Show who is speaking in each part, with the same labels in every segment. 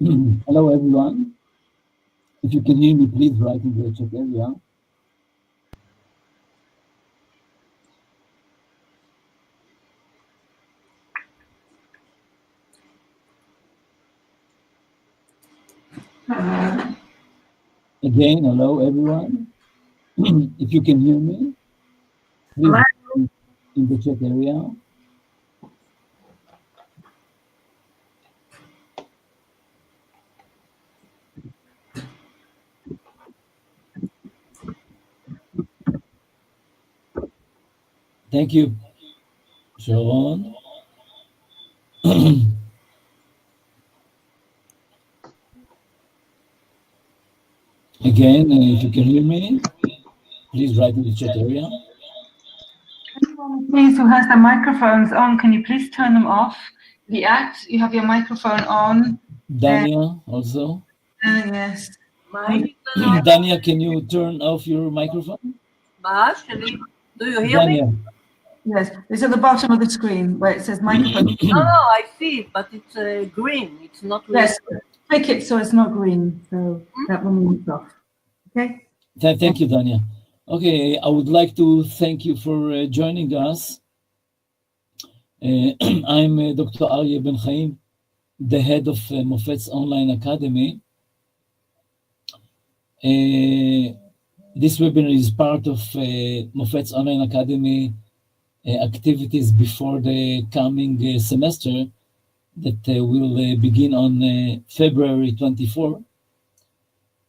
Speaker 1: Hello, everyone. If you can hear me, please write in the chat area. Again, hello, everyone. If you can hear me, please write in the chat area. Thank you, Sharon. Again, if you can hear me, please write in the chat area.
Speaker 2: Please, who has the microphones on, can you please turn them off? The act, you have your microphone on.
Speaker 1: Dania, also.
Speaker 2: Yes.
Speaker 1: Dania, can you turn off your microphone?
Speaker 3: Do you hear me?
Speaker 2: Yes, it's at the bottom of the screen where it says microphone.
Speaker 3: No, I see it, but it's green. It's not red.
Speaker 2: Yes, click it so it's not green. So that will mean it's off. Okay.
Speaker 1: Thank you, Dania. Okay, I would like to thank you for joining us. I'm Dr. Aryeh Ben Chaim, the head of Mofet's Online Academy. This webinar is part of Mofet's Online Academy activities before the coming semester that will begin on February 24.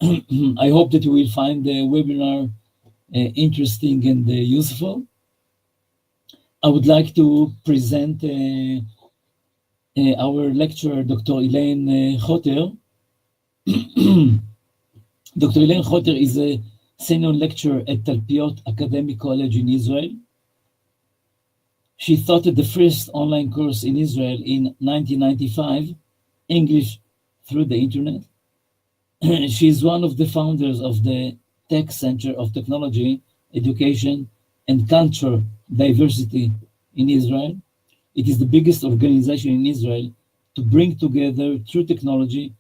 Speaker 1: I hope that you will find the webinar interesting and useful. I would like to present our lecturer, Dr. Elaine Choter. Dr. Elaine Choter is a senior lecturer at Talpiot Academic College in Israel. She taught the first online course in Israel in 1995, English through the internet. She is one of the founders of the Tech Center of Technology, Education, and Culture Diversity in Israel. It is the biggest organization in Israel to bring together, through technology,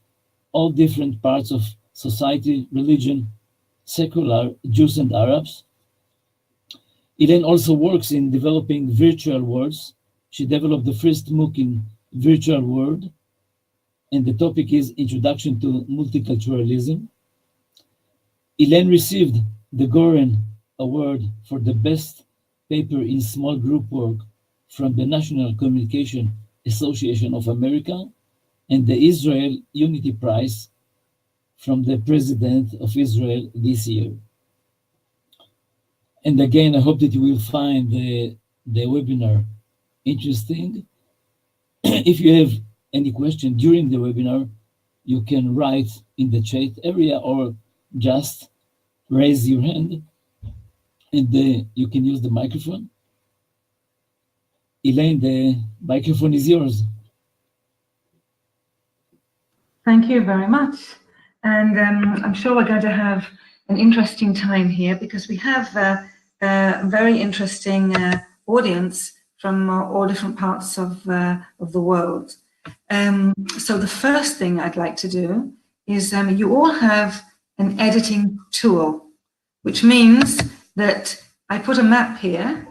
Speaker 1: all different parts of society, religion, secular, Jews and Arabs. Elaine also works in developing virtual worlds. She developed the first MOOC in virtual world, and the topic is Introduction to Multiculturalism. Elaine received the Goren Award for the best paper in small group work from the National Communication Association of America and the Israel Unity Prize from the President of Israel this year. And again, I hope that you will find the webinar interesting. If you have any question during the webinar, you can write in the chat area or just raise your hand and you can use the microphone. Elaine, the microphone is yours.
Speaker 2: Thank you very much. And I'm sure we're going to have an interesting time here because we have a very interesting audience from all different parts of the world. So the first thing I'd like to do is you all have an editing tool, which means that I put a map here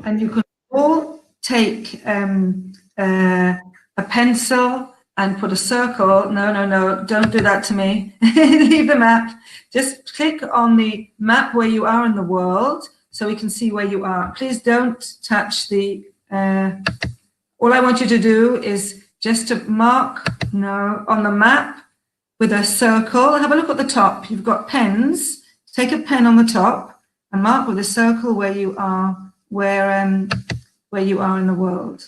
Speaker 2: and you can all take a pencil and put a circle. No, don't do that to me. Leave the map. Just click on the map where you are in the world so we can see where you are. Please don't touch the, all I want you to do is just to mark, on the map with a circle. Have a look at the top. You've got pens. Take a pen on the top and mark with a circle where you are, where you are in the world.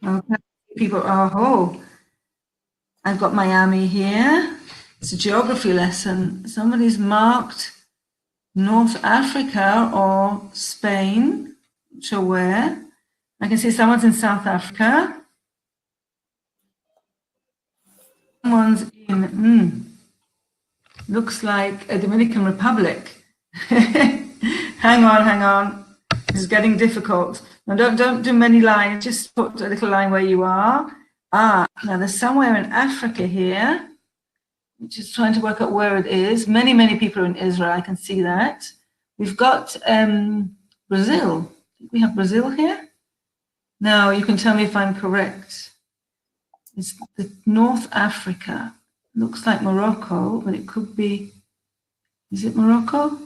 Speaker 2: Okay. People are, I've got Miami here. It's a geography lesson. Somebody's marked North Africa or Spain, not sure where. I can see someone's in South Africa. Someone's in, looks like a Dominican Republic. Hang on. This is getting difficult. Now don't do many lines, just put a little line where you are. Now there's somewhere in Africa here, which is trying to work out where it is. Many, many people are in Israel, I can see that. We've got Brazil. We have Brazil here. Now you can tell me if I'm correct. It's the North Africa. Looks like Morocco, but it could be, is it Morocco?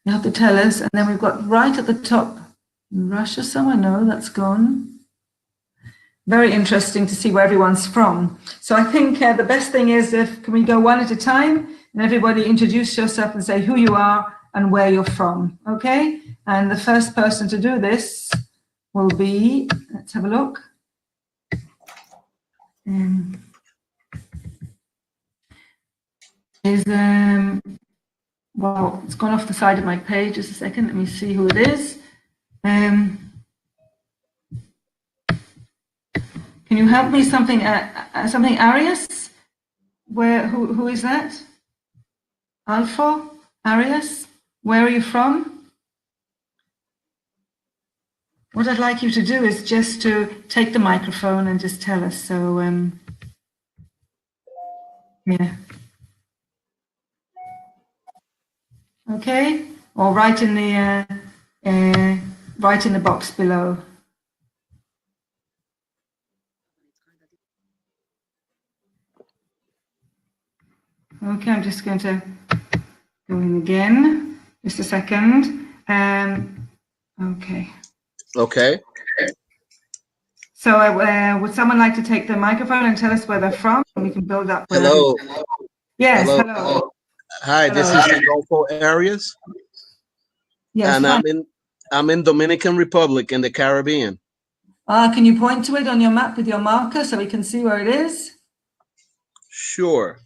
Speaker 2: You have to tell us. And then we've got right at the top, Russia somewhere. No, that's gone. Very interesting to see where everyone's from. So I think the best thing is can we go one at a time and everybody introduce yourself and say who you are and where you're from, okay? And the first person to do this will be, let's have a look. Well, it's gone off the side of my page. Just a second, let me see who it is. Can you help me? Something Arias? Who is that? Alpha? Arias? Where are you from? What I'd like you to do is just to take the microphone and just tell us. So, yeah. Okay, or write in the box below. Okay, I'm just going to go in again. Just a second. Okay.
Speaker 4: Okay.
Speaker 2: So would someone like to take the microphone and tell us where they're from? And we can build up.
Speaker 4: Hello.
Speaker 2: Yes,
Speaker 4: hello.
Speaker 2: hello.
Speaker 4: Hi,
Speaker 2: Hello.
Speaker 4: this is Rodolfo Arias.
Speaker 2: Yes,
Speaker 4: and I'm in Dominican Republic in the Caribbean.
Speaker 2: Can you point to it on your map with your marker so we can see where it is?
Speaker 4: Sure.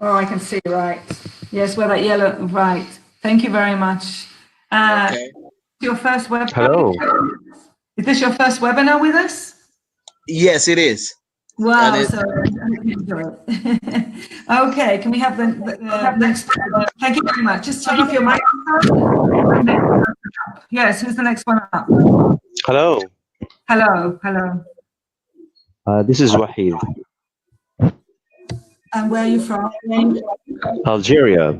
Speaker 2: Oh, I can see, right. Yes, where that yellow, right. Thank you very much.
Speaker 4: Okay.
Speaker 2: Your first webinar?
Speaker 5: Hello.
Speaker 2: Is this your first webinar with us?
Speaker 4: Yes, it is.
Speaker 2: Wow, so okay, can we have the next? Thank you very much. Just turn off your microphone. Yes, who's the next one up?
Speaker 5: Hello.
Speaker 2: Hello, hello.
Speaker 5: This is Wahid.
Speaker 2: And where are you from?
Speaker 5: Algeria.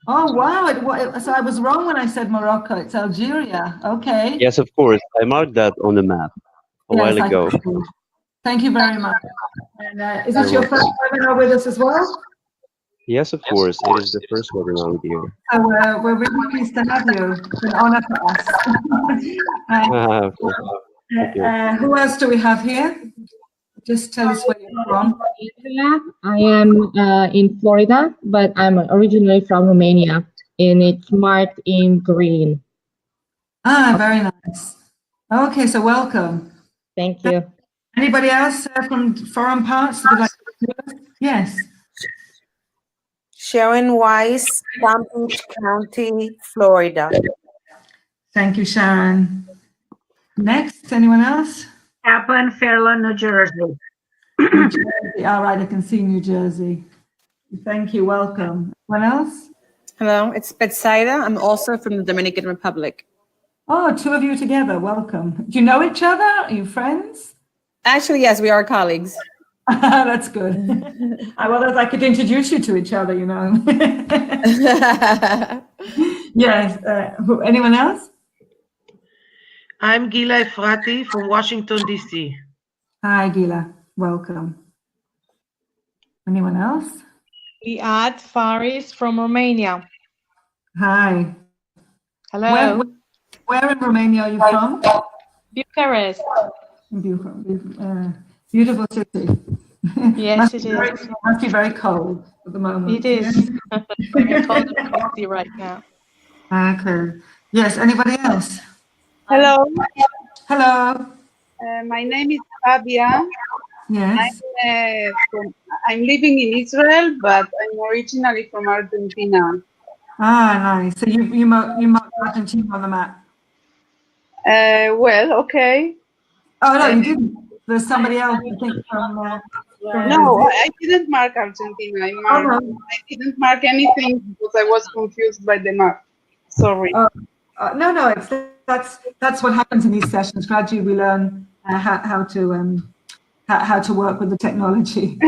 Speaker 2: Oh, wow. So I was wrong when I said Morocco. It's Algeria. Okay.
Speaker 5: Yes, of course. I marked that on the map a while ago.
Speaker 2: Thank you very much. And is this your first webinar with us as well?
Speaker 5: Yes, of course. It is the first webinar with you.
Speaker 2: So we're really pleased to have you. It's an honor for us. Who else do we have here? Just tell us where you're from.
Speaker 6: I am in Florida, but I'm originally from Romania, and it's marked in green.
Speaker 2: Ah, very nice. Okay, so welcome.
Speaker 6: Thank you.
Speaker 2: Anybody else from foreign parts that would like to do it? Yes.
Speaker 7: Sharon Weiss, Palm Beach County, Florida.
Speaker 2: Thank you, Sharon. Next, anyone else?
Speaker 8: Kaplan, Fairlawn, New Jersey.
Speaker 2: New Jersey. All right, I can see New Jersey. Thank you, welcome. Anyone else?
Speaker 9: Hello, it's Betsaida. I'm also from the Dominican Republic.
Speaker 2: Oh, two of you together, welcome. Do you know each other? Are you friends?
Speaker 9: Actually, yes, we are colleagues.
Speaker 2: That's good. Well, I could introduce you to each other, you know. Yes, anyone else?
Speaker 8: I'm Gila Efrati from Washington, D.C.
Speaker 2: Hi, Gila. Welcome. Anyone else?
Speaker 10: Liad Faris from Romania.
Speaker 2: Hi.
Speaker 10: Hello.
Speaker 2: Where in Romania are you from?
Speaker 10: Bucharest.
Speaker 2: Beautiful city.
Speaker 10: Yes, it is.
Speaker 2: Must be very cold at the moment.
Speaker 10: It is. Very cold and frosty right now.
Speaker 2: Okay. Yes, anybody else?
Speaker 11: Hello.
Speaker 2: Hello.
Speaker 11: My name is Fabia.
Speaker 2: Yes.
Speaker 11: I'm living in Israel, but I'm originally from Argentina.
Speaker 2: Ah, nice. So you marked Argentina on the map.
Speaker 11: Well, okay.
Speaker 2: Oh no, you didn't. There's somebody else, I think, from
Speaker 11: no, I didn't mark Argentina. I didn't mark anything because I was confused by the map. Sorry.
Speaker 2: No, that's what happens in these sessions. Gradually, we learn how to work with the technology.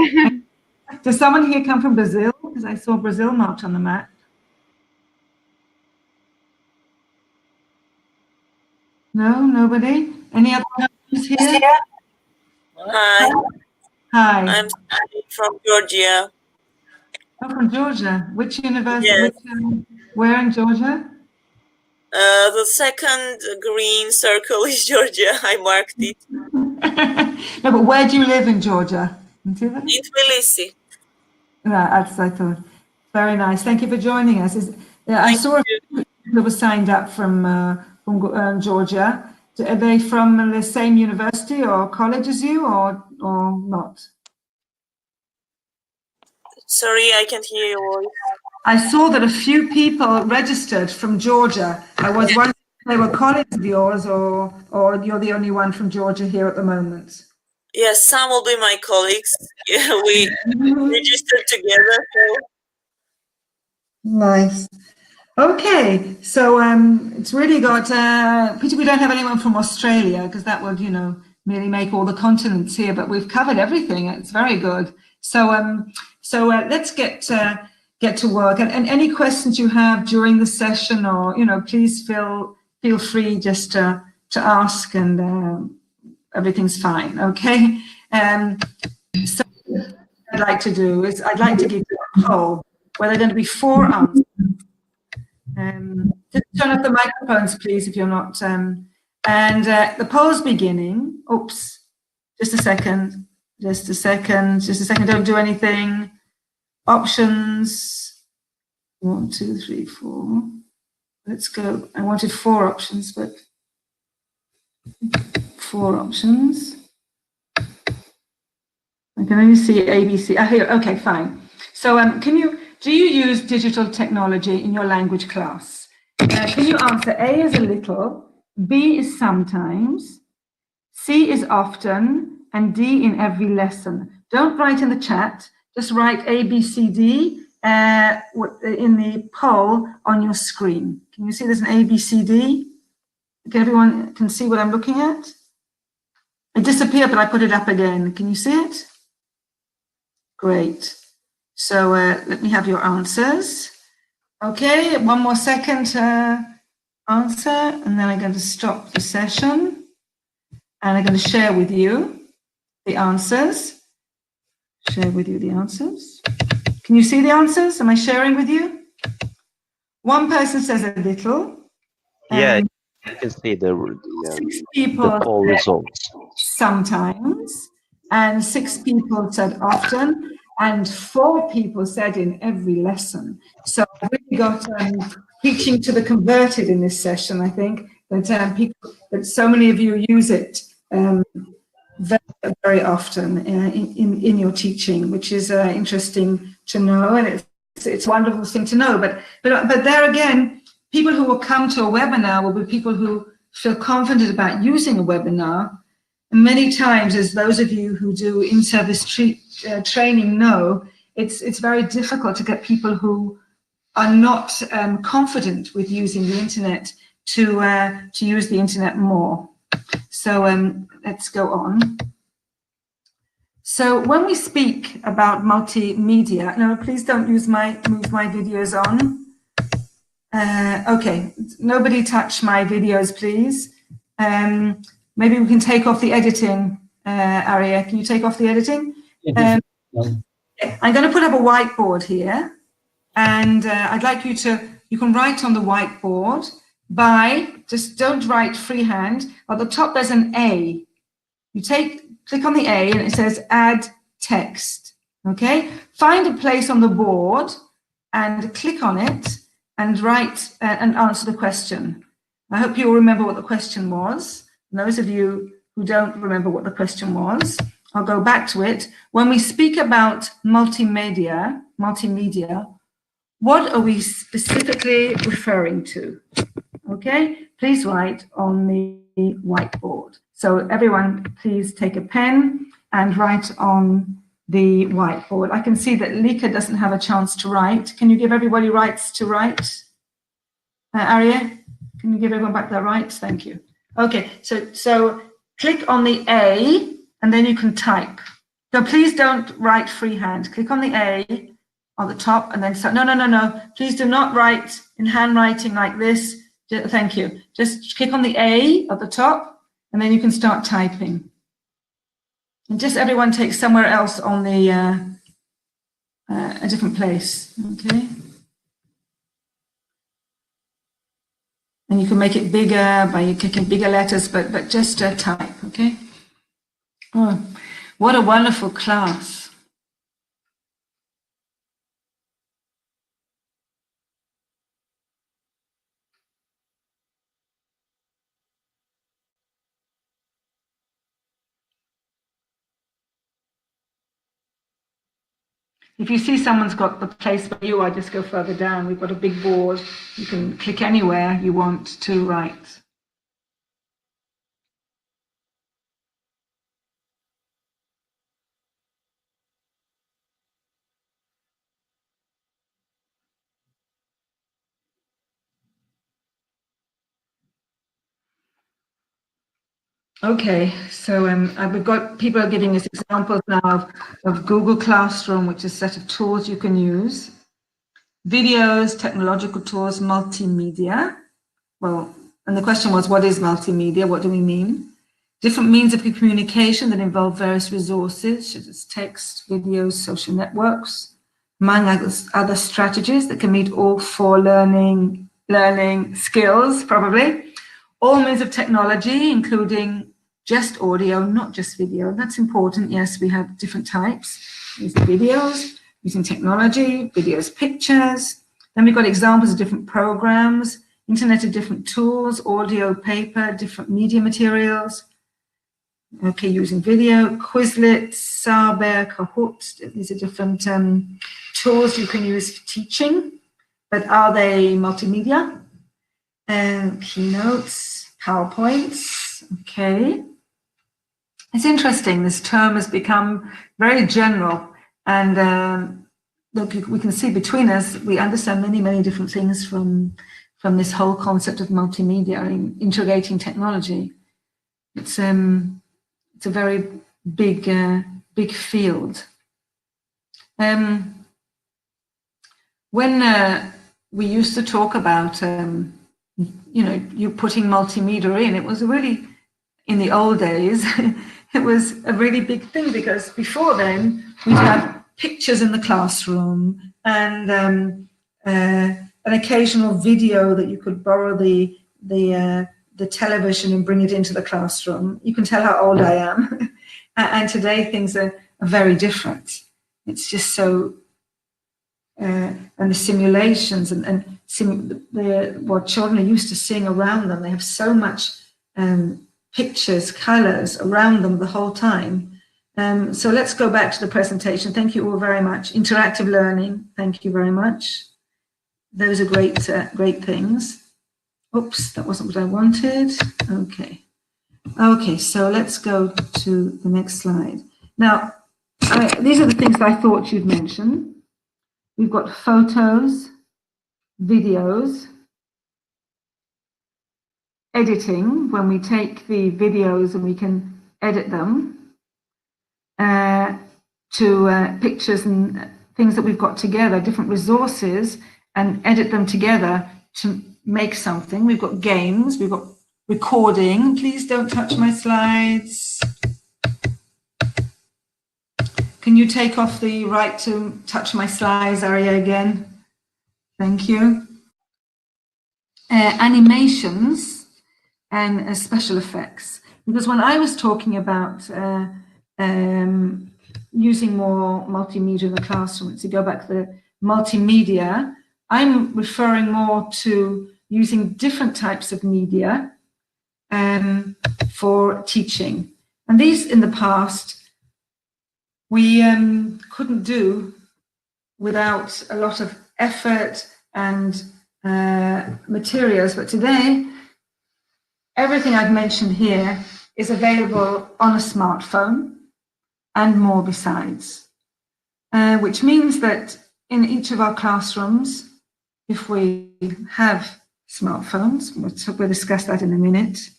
Speaker 2: Does someone here come from Brazil? Because I saw Brazil marked on the map. No, nobody. Any other persons here?
Speaker 12: Hi,
Speaker 2: Hi.
Speaker 12: I'm from Georgia.
Speaker 2: Oh, from Georgia. Which university?
Speaker 12: Yes.
Speaker 2: Where in Georgia?
Speaker 12: The second green circle is Georgia. I marked it.
Speaker 2: No, but where do you live in Georgia? In
Speaker 12: Tbilisi.
Speaker 2: That's I thought. Very nice. Thank you for joining us. I saw a few people who were signed up from Georgia. Are they from the same university or college as you, or not?
Speaker 12: Sorry, I can't hear your voice.
Speaker 2: I saw that a few people registered from Georgia. I was wondering if they were colleagues of yours, or you're the only one from Georgia here at the moment.
Speaker 12: Yes, some will be my colleagues. Yeah, we registered together. So.
Speaker 2: Nice. Okay, so it's really got pity we don't have anyone from Australia, because that would, merely make all the continents here. But we've covered everything. It's very good. So let's get to work. And any questions you have during the session, or please feel free just to ask, and everything's fine. Okay. So what I'd like to do is I'd like to give you a poll where there are going to be 4 answers. Just turn off the microphones, please, if you're not. And the poll's beginning. Oops, just a second. Just a second. Don't do anything. Options. 1, 2, 3, 4. Let's go. I wanted 4 options, but 4 options. I can only see ABC. Here. Okay, fine. So, do you use digital technology in your language class? Can you answer A is a little, B is sometimes, C is often, and D in every lesson? Don't write in the chat. Just write A, B, C, D in the poll on your screen. Can you see there's an A, B, C, D? Okay, everyone can see what I'm looking at? It disappeared, but I put it up again. Can you see it? Great. So let me have your answers. Okay, 1 more second to answer, and then I'm going to stop the session. And I'm going to share with you the answers. Share with you the answers. Can you see the answers? Am I sharing with you? One person says a little.
Speaker 5: Yeah, you can see the
Speaker 2: 6 people
Speaker 5: poll results.
Speaker 2: Sometimes, and 6 people said often, and 4 people said in every lesson. So I've really got teaching to the converted in this session. I think that so many of you use it very, very often in your teaching, which is interesting to know, and it's a wonderful thing to know. But there again, people who will come to a webinar will be people who feel confident about using a webinar. And many times, as those of you who do in-service training know, it's very difficult to get people who are not confident with using the internet to use the internet more. So let's go on. So when we speak about multimedia, no, please don't move my videos on. Okay, nobody touch my videos, please. Maybe we can take off the editing, Aria. Can you take off the editing? I'm going to put up a whiteboard here, and I'd like you can write on the whiteboard just don't write freehand. At the top, there's an A. You click on the A, and it says add text. Okay? Find a place on the board and click on it and write and answer the question. I hope you all remember what the question was. And those of you who don't remember what the question was, I'll go back to it. When we speak about multimedia, what are we specifically referring to? Okay, please write on the whiteboard. So everyone, please take a pen and write on the whiteboard. I can see that Lika doesn't have a chance to write. Can you give everybody rights to write? Arya, can you give everyone back their rights? Thank you. Okay, so click on the A and then you can type. So please don't write freehand. Click on the A on the top and then start. No. Please do not write in handwriting like this. Thank you. Just click on the A at the top and then you can start typing. And just everyone take somewhere else on the a different place. Okay. And you can make it bigger by clicking bigger letters, but just type, okay? Oh, what a wonderful class. If you see someone's got the place for you, I just go further down. We've got a big board. You can click anywhere you want to write. Okay, so we've got people are giving us examples now of Google Classroom, which is a set of tools you can use. Videos, technological tools, multimedia. Well, and the question was, what is multimedia? What do we mean? Different means of communication that involve various resources, such as text, videos, social networks, among other strategies that can meet all four learning skills, probably. All means of technology, including just audio, not just video. That's important. Yes, we have different types. Using videos, using technology, videos, pictures. Then we've got examples of different programs, internet of different tools, audio, paper, different media materials. Okay, using video, Quizlet, Saber, Kahoot. These are different tools you can use for teaching, but are they multimedia? Keynotes, PowerPoints, okay. It's interesting, this term has become very general and look, we can see between us, we understand many different things from this whole concept of multimedia and integrating technology. It's a very big field. When we used to talk about you putting multimedia in, it was really, in the old days, it was a really big thing because before then we'd have pictures in the classroom and an occasional video that you could borrow the television and bring it into the classroom. You can tell how old I am. And today things are very different. It's just so, and the simulations and what children are used to seeing around them, they have so much pictures, colors around them the whole time. So let's go back to the presentation. Thank you all very much. Interactive learning, thank you very much. Those are great things. Oops, that wasn't what I wanted. Okay, so let's go to the next slide. Now, these are the things that I thought you'd mention. We've got photos, videos, editing, when we take the videos and we can edit them to pictures and things that we've got together, different resources, and edit them together to make something. We've got games, we've got recording. Please don't touch my slides. Can you take off the right to touch my slides area again? Thank you. Animations and special effects. Because when I was talking about using more multimedia in the classroom, to go back to the multimedia, I'm referring more to using different types of media for teaching. And these in the past, we couldn't do without a lot of effort and materials. But today, everything I've mentioned here is available on a smartphone and more besides, which means that in each of our classrooms, if we have smartphones, we'll discuss that in a minute,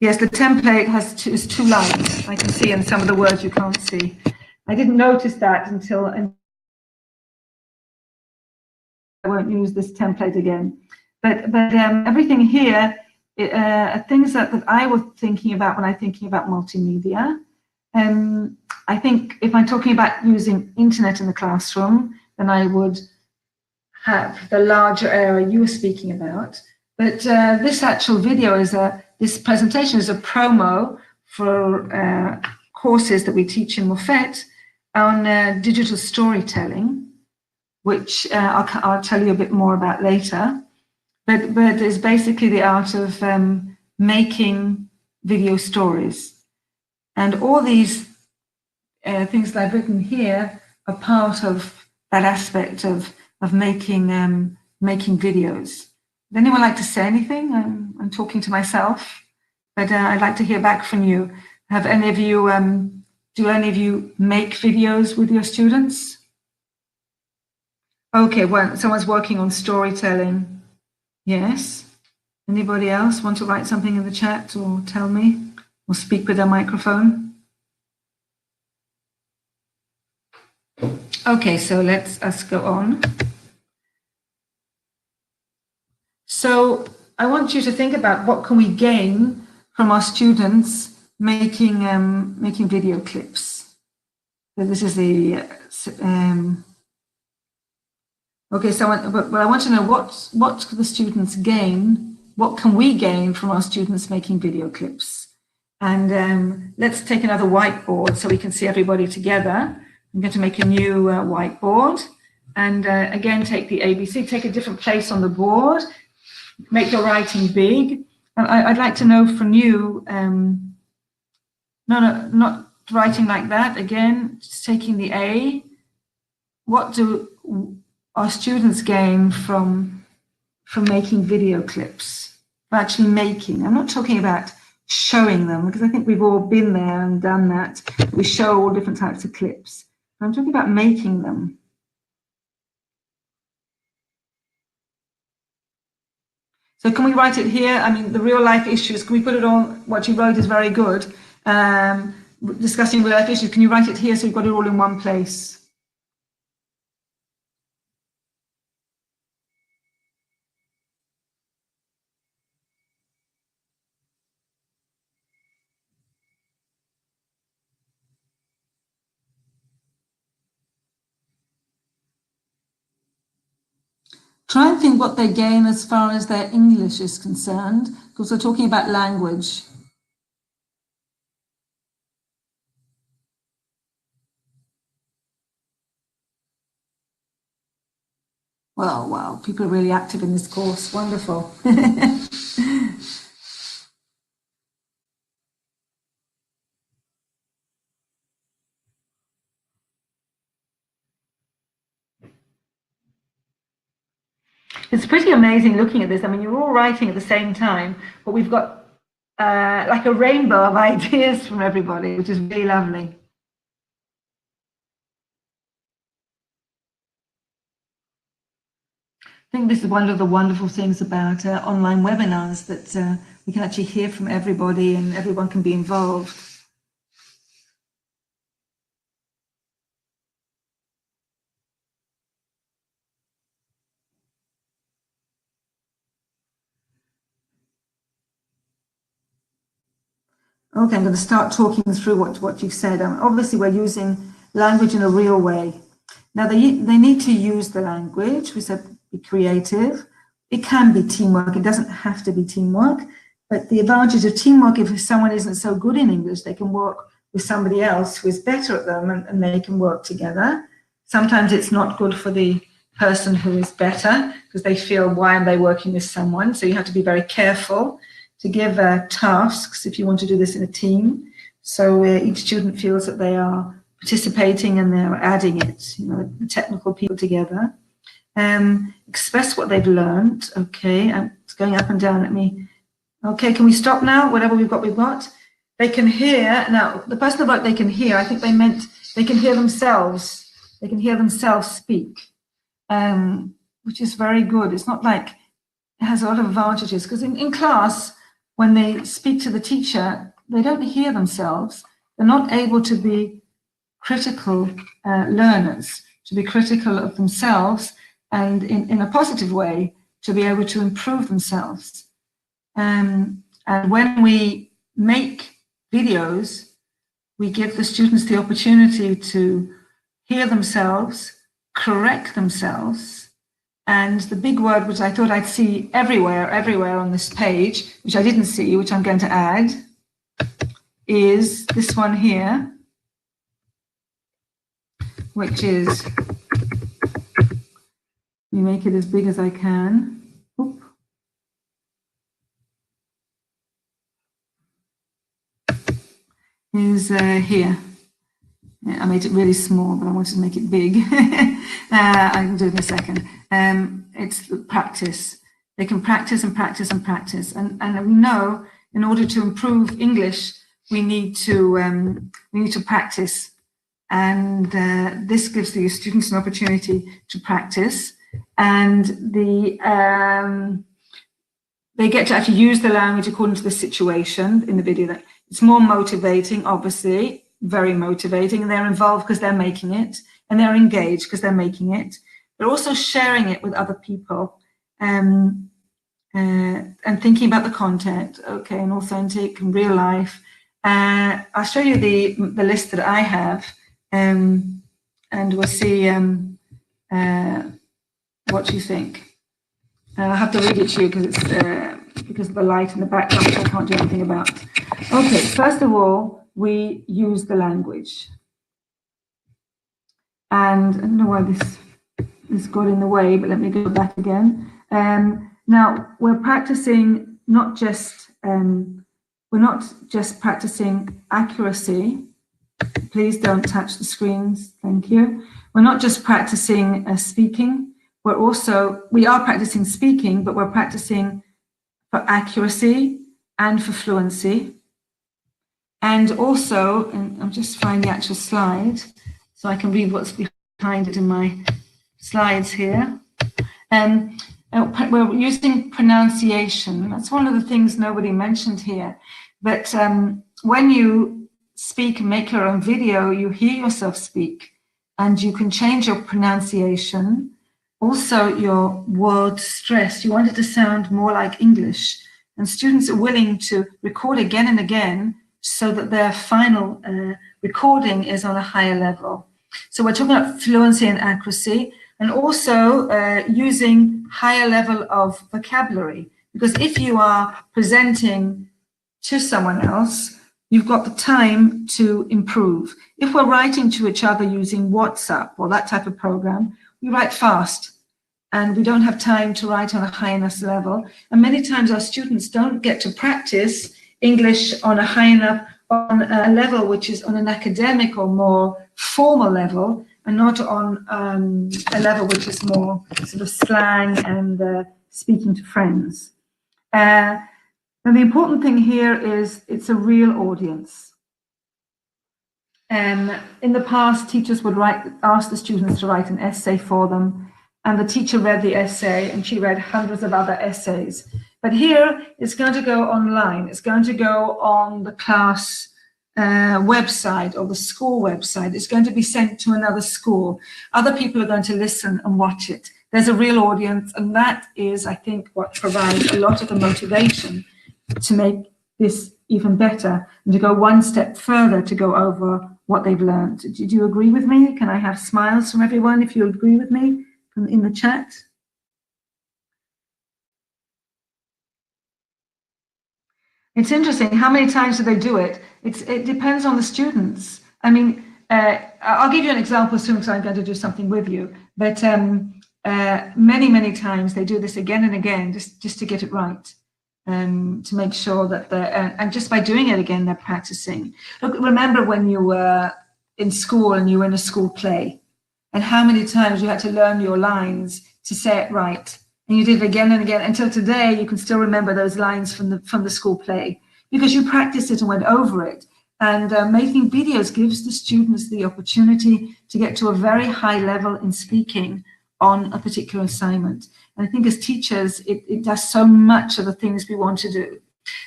Speaker 2: Yes, the template is too light. I can see in some of the words you can't see. I didn't notice that until I won't use this template again. But everything here are things that I was thinking about when I'm thinking about multimedia. I think if I'm talking about using internet in the classroom, then I would have the larger area you were speaking about. But this actual video this presentation is a promo for courses that we teach in Moffett on digital storytelling, which I'll tell you a bit more about later. But it's basically the art of making video stories. And all these things that I've written here are part of that aspect of making videos. Would anyone like to say anything? I'm talking to myself, but I'd like to hear back from you. Have any of you, do any of you make videos with your students? Okay, well, someone's working on storytelling. Yes. Anybody else want to write something in the chat or tell me or speak with a microphone? Okay, so let's go on. So I want you to think about what can we gain from our students making video clips. So this is the okay. So I want to know what can the students gain? What can we gain from our students making video clips? And let's take another whiteboard so we can see everybody together. I'm going to make a new whiteboard, and again take the ABC. Take a different place on the board. Make your writing big. I'd like to know from you, no, not writing like that. Again, just taking the A. What do our students gain from making video clips? Actually making. I'm not talking about showing them, because I think we've all been there and done that. We show all different types of clips. I'm talking about making them. So can we write it here? I mean, the real life issues, can we put it on? What you wrote is very good. Discussing real life issues, can you write it here so you've got it all in one place? Try and think what they gain as far as their English is concerned, because we're talking about language. Well, wow, people are really active in this course. Wonderful. It's pretty amazing looking at this. I mean, you're all writing at the same time, but we've got like a rainbow of ideas from everybody, which is really lovely. I think this is one of the wonderful things about online webinars, that we can actually hear from everybody and everyone can be involved. Okay, I'm going to start talking through what you've said. Obviously, we're using language in a real way. Now, they need to use the language. We said be creative. It can be teamwork. It doesn't have to be teamwork. But the advantage of teamwork, if someone isn't so good in English, they can work with somebody else who is better at them, and they can work together. Sometimes it's not good for the person who is better, because they feel, why am they working with someone? So you have to be very careful to give tasks if you want to do this in a team. So each student feels that they are participating and they're adding it, the technical people together. Express what they've learned. Okay, it's going up and down. Okay, can we stop now? Whatever we've got. They can hear. Now, the person that wrote they can hear, I think they meant they can hear themselves. They can hear themselves speak, which is very good. It's not like, it has a lot of advantages, because in class, when they speak to the teacher, they don't hear themselves. They're not able to be critical learners, to be critical of themselves, and in a positive way, to be able to improve themselves. And when we make videos, we give the students the opportunity to hear themselves, correct themselves, and the big word which I thought I'd see everywhere on this page, which I didn't see, which I'm going to add, is this one here, which is, let me make it as big as I can. Oop. Is here. I made it really small, but I wanted to make it big. I can do it in a second. It's practice. They can practice and practice and practice. And we know in order to improve English, we need to practice. And this gives the students an opportunity to practice. And they get to actually use the language according to the situation in the video. It's more motivating, obviously, very motivating, and they're involved because they're making it, and they're engaged because they're making it. They're also sharing it with other people and thinking about the content, okay, and authentic and real life. I'll show you the list that I have, and we'll see what you think. I have to read it to you because it's because of the light in the background, which I can't do anything about. Okay, first of all, we use the language. And I don't know why this got in the way, but let me go back again. Now, we're practicing not just, we're not just practicing accuracy. Please don't touch the screens, thank you. We're not just practicing speaking, we are practicing speaking, but we're practicing for accuracy and for fluency. And also, and I'll just find the actual slide so I can read what's behind it in my slides here. We're using pronunciation. That's one of the things nobody mentioned here. But when you speak and make your own video, you hear yourself speak and you can change your pronunciation. Also, your word stress, you want it to sound more like English. And students are willing to record again and again so that their final recording is on a higher level. So we're talking about fluency and accuracy, and also using higher level of vocabulary. Because if you are presenting to someone else, you've got the time to improve. If we're writing to each other using WhatsApp or that type of program, we write fast and we don't have time to write on a high enough level. And many times our students don't get to practice English on a high enough, on a level which is on an academic or more formal level, and not on a level which is more sort of slang and speaking to friends. And the important thing here is it's a real audience. In the past, teachers would ask the students to write an essay for them, and the teacher read the essay, and she read hundreds of other essays. But here, it's going to go online. It's going to go on the class website or the school website. It's going to be sent to another school. Other people are going to listen and watch it. There's a real audience, and that is, I think, what provides a lot of the motivation to make this even better and to go one step further to go over what they've learned. Do you agree with me? Can I have smiles from everyone if you agree with me in the chat? It's interesting, how many times do they do it? It depends on the students. I mean, I'll give you an example as soon as I'm going to do something with you, but many, many times they do this again and again just to get it right. To make sure that and just by doing it again, they're practicing. Look, remember when you were in school and you were in a school play, and how many times you had to learn your lines to say it right, and you did it again and again until today. You can still remember those lines from the school play because you practiced it and went over it. And making videos gives the students the opportunity to get to a very high level in speaking on a particular assignment. And I think as teachers, it does so much of the things we want to do.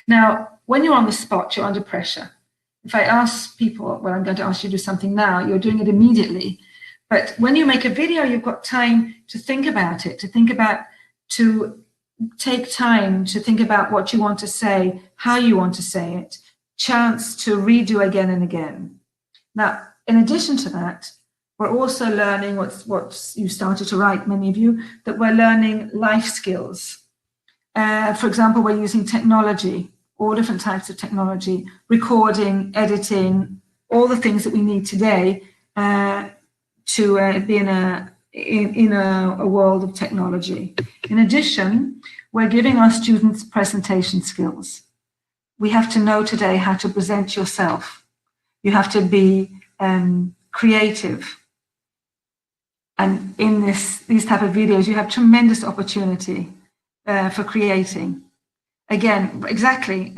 Speaker 2: Now, when you're on the spot, you're under pressure. If I ask people, well, I'm going to ask you to do something now, you're doing it immediately. But when you make a video, you've got time to think about it, to take time to think about what you want to say, how you want to say it, chance to redo again and again. Now, in addition to that, we're also learning what you started to write, many of you, that we're learning life skills. For example, we're using technology, all different types of technology, recording, editing, all the things that we need today to be in a world of technology. In addition, we're giving our students presentation skills. We have to know today how to present yourself. You have to be creative. And in these type of videos, you have tremendous opportunity for creating. Again, exactly.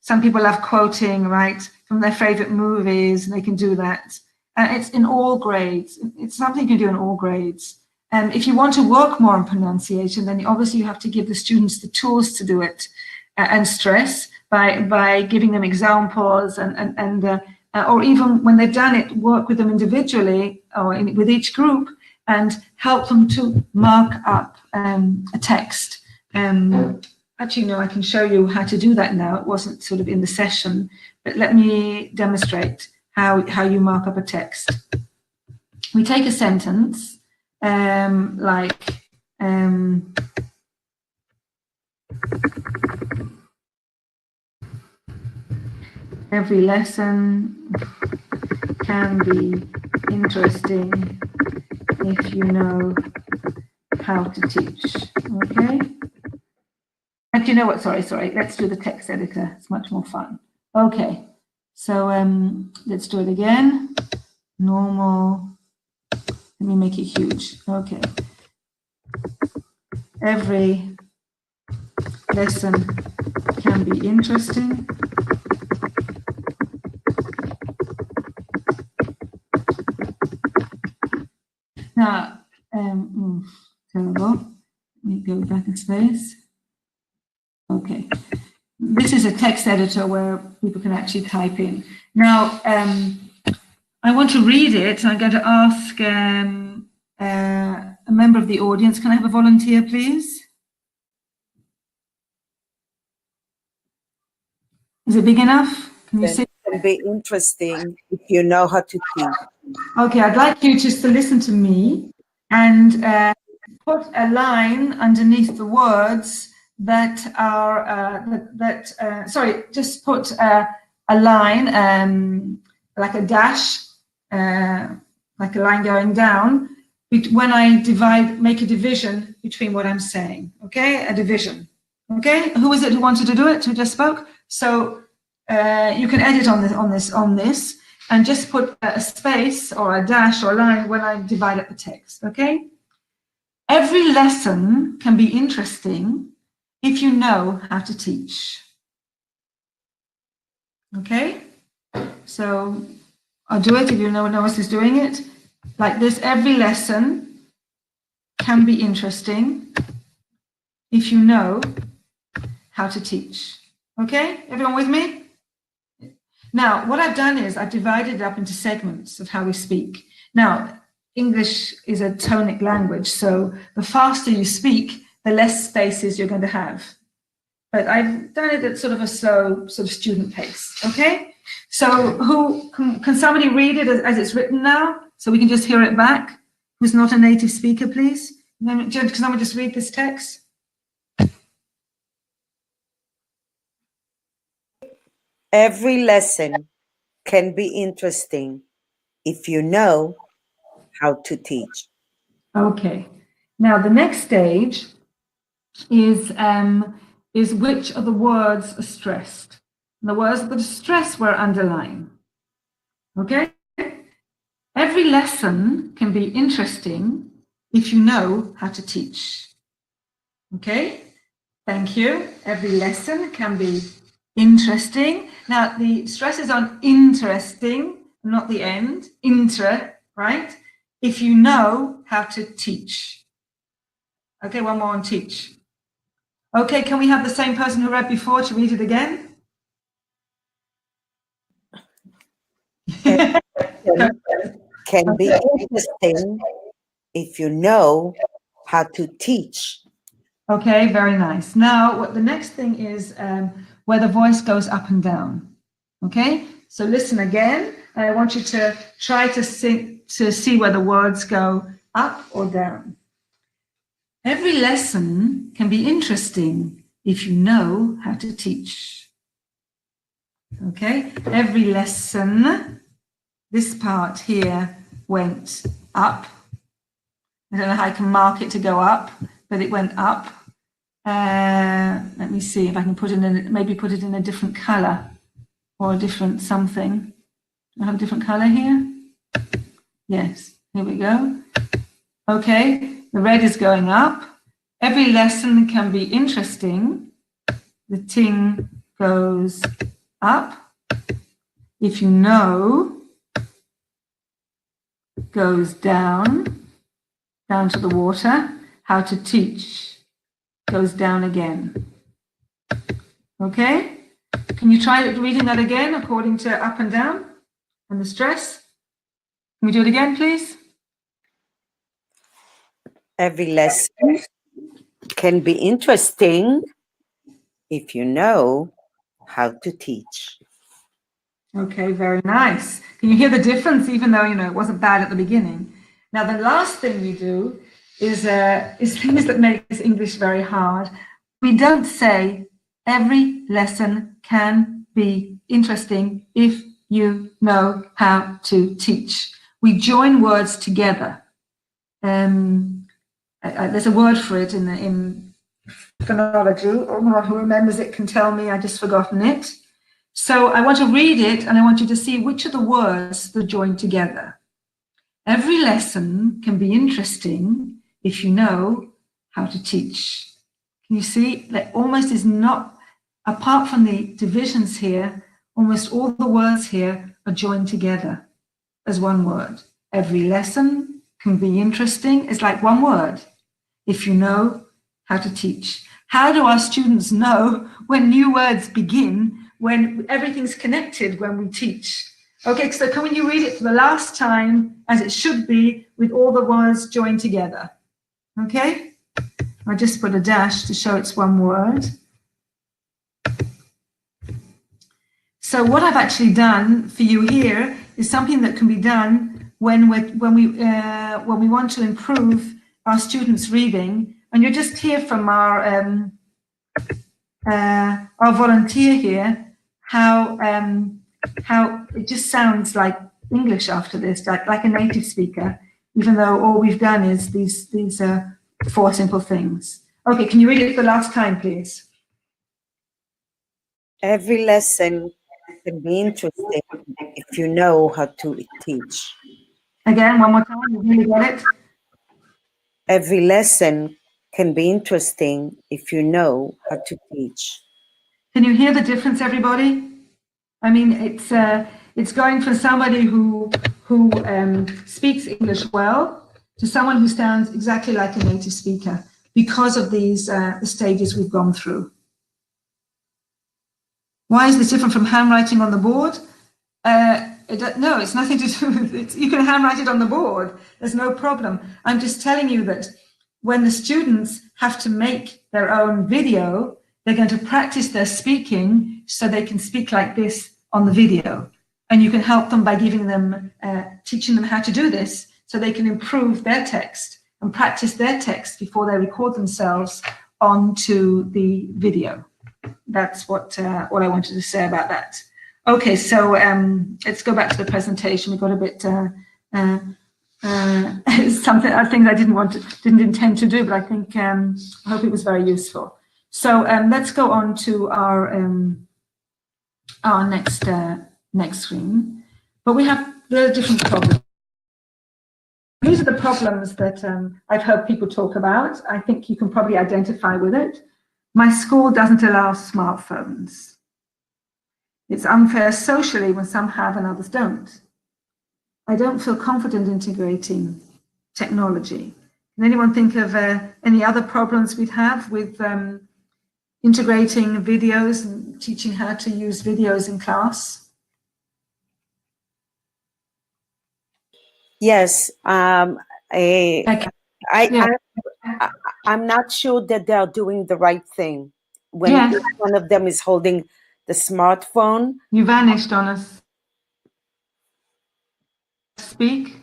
Speaker 2: Some people love quoting, right, from their favorite movies, and they can do that. It's in all grades. It's something you can do in all grades. And if you want to work more on pronunciation, then obviously you have to give the students the tools to do it and stress by giving them examples or even when they've done it, work with them individually or with each group and help them to mark up a text. Actually, no, I can show you how to do that now. It wasn't sort of in the session, but let me demonstrate how you mark up a text. We take a sentence like every lesson can be interesting if you know how to teach. Okay? And you know what? Sorry. Let's do the text editor. It's much more fun. Okay. So let's do it again. Normal. Let me make it huge. Okay. Every lesson can be interesting. Now, terrible. Let me go back a space. Okay. This is a text editor where people can actually type in. Now, I want to read it. I'm going to ask a member of the audience. Can I have a volunteer, please? Is it big enough? Can you see?
Speaker 7: It can be interesting if you know how to teach.
Speaker 2: Okay, I'd like you just to listen to me and put a line underneath the words that are, sorry, just put a line, like a dash, like a line going down, when I make a division between what I'm saying, okay? A division, okay? Who was it who wanted to do it, who just spoke? So you can edit on this, and just put a space or a dash or a line when I divide up the text, okay? Every lesson can be interesting if you know how to teach. Okay? So I'll do it if no one else is doing it. Like this, every lesson can be interesting if you know how to teach. Okay? Everyone with me? Now, what I've done is I've divided it up into segments of how we speak. Now, English is a tonic language, so the faster you speak, the less spaces you're going to have. But I've done it at sort of a slow sort of student pace, okay? So can somebody read it as it's written now, so we can just hear it back? Who's not a native speaker, please? Can someone just read this text?
Speaker 7: Every lesson can be interesting if you know how to teach.
Speaker 2: Okay. Now the next stage is which of the words are stressed. And the words that are stressed were underlined. Okay? Every lesson can be interesting if you know how to teach. Okay? Thank you. Every lesson can be interesting. Now the stress is on interesting, not the end. Right? If you know how to teach. Okay, one more on teach. Okay, can we have the same person who read before to read it again?
Speaker 7: Can be interesting if you know how to teach.
Speaker 2: Okay, very nice. Now, what the next thing is where the voice goes up and down. Okay, so listen again. I want you to try to see where the words go up or down. Every lesson can be interesting if you know how to teach. Okay, every lesson, this part here went up. I don't know how I can mark it to go up, but it went up. Let me see if I can put it in, maybe put it in a different color or a different something. I have a different color here. Yes, here we go. Okay, the red is going up. Every lesson can be interesting. The ting goes up. If you know, goes down to the water. How to teach goes down again. Okay, can you try reading that again according to up and down and the stress? Can we do it again, please?
Speaker 7: Every lesson can be interesting if you know how to teach.
Speaker 2: Okay, very nice. Can you hear the difference, even though, it wasn't bad at the beginning? Now, the last thing we do is things that make this English very hard. We don't say every lesson can be interesting if you know how to teach. We join words together. There's a word for it in phonology. Anyone who remembers it can tell me, I've just forgotten it. So I want to read it and I want you to see which of the words that join together. Every lesson can be interesting if you know how to teach. Can you see that almost is not, apart from the divisions here, almost all the words here are joined together as one word. Every lesson can be interesting. It's like one word if you know how to teach. How do our students know when new words begin, when everything's connected when we teach? Okay, so can you read it for the last time as it should be with all the words joined together? Okay, I just put a dash to show it's one word. So what I've actually done for you here is something that can be done when we want to improve our students' reading. And you'll just hear from our volunteer here how it just sounds like English after this, like a native speaker, even though all we've done is these four simple things. Okay, can you read it for the last time, please?
Speaker 7: Every lesson can be interesting if you know how to teach.
Speaker 2: Again, one more time, you really get it?
Speaker 7: Every lesson can be interesting if you know how to teach.
Speaker 2: Can you hear the difference, everybody? I mean, it's going from somebody who speaks English well to someone who sounds exactly like a native speaker because of these stages we've gone through. Why is this different from handwriting on the board? No, it's nothing to do with it. You can handwrite it on the board. There's no problem. I'm just telling you that when the students have to make their own video, they're going to practice their speaking so they can speak like this on the video. And you can help them by giving them, teaching them how to do this so they can improve their text and practice their text before they record themselves onto the video. That's what I wanted to say about that. Okay, so let's go back to the presentation. We got a bit something. Things I didn't intend to do, but I think I hope it was very useful. So let's go on to our next screen. But we have the different problems. These are the problems that I've heard people talk about. I think you can probably identify with it. My school doesn't allow smartphones. It's unfair socially when some have and others don't. I don't feel confident integrating technology. Can anyone think of any other problems we'd have with integrating videos and teaching how to use videos in class?
Speaker 7: Yes. I'm not sure that they are doing the right thing. When
Speaker 2: Yes.
Speaker 7: one of them is holding the smartphone.
Speaker 2: You vanished on us. Speak.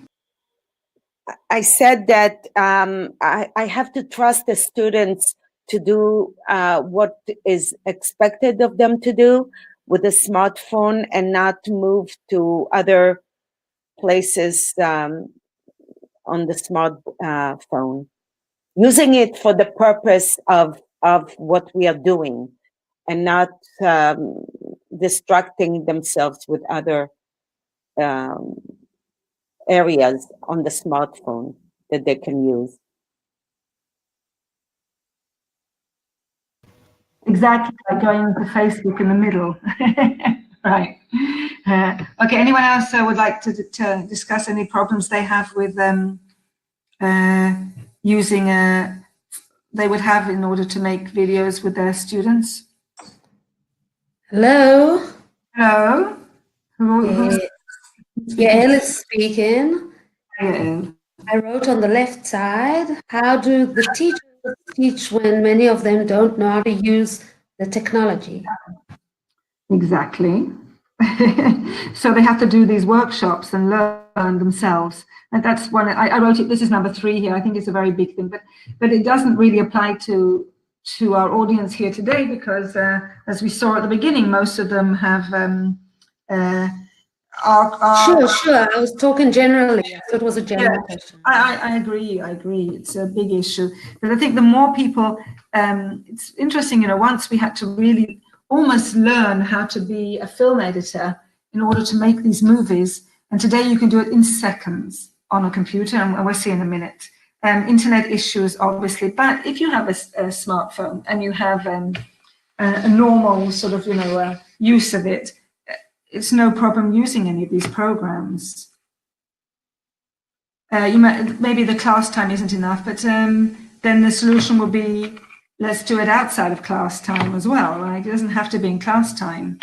Speaker 7: I said that I have to trust the students to do what is expected of them to do with a smartphone and not move to other places on the smartphone, using it for the purpose of what we are doing and not distracting themselves with other areas on the smartphone that they can use.
Speaker 2: Exactly, like going into Facebook in the middle. Right. Okay, anyone else would like to discuss any problems they have with using they would have in order to make videos with their students?
Speaker 13: Hello.
Speaker 2: Hello.
Speaker 13: Gail is speaking.
Speaker 2: Gail.
Speaker 13: I wrote on the left side, how do the teachers teach when many of them don't know how to use the technology?
Speaker 2: Exactly. So they have to do these workshops and learn themselves. And that's one, I wrote it, this is number 3 here. I think it's a very big thing, but it doesn't really apply to our audience here today because as we saw at the beginning, most of them have
Speaker 13: Sure. I was talking generally. So it was a general question.
Speaker 2: I agree. It's a big issue. But I think the more people, it's interesting, once we had to really almost learn how to be a film editor in order to make these movies. And today you can do it in seconds on a computer, and we'll see in a minute. Internet issues, obviously, but if you have a smartphone and you have a normal sort of, use of it, it's no problem using any of these programs. Maybe the class time isn't enough, but then the solution will be, let's do it outside of class time as well, right? It doesn't have to be in class time.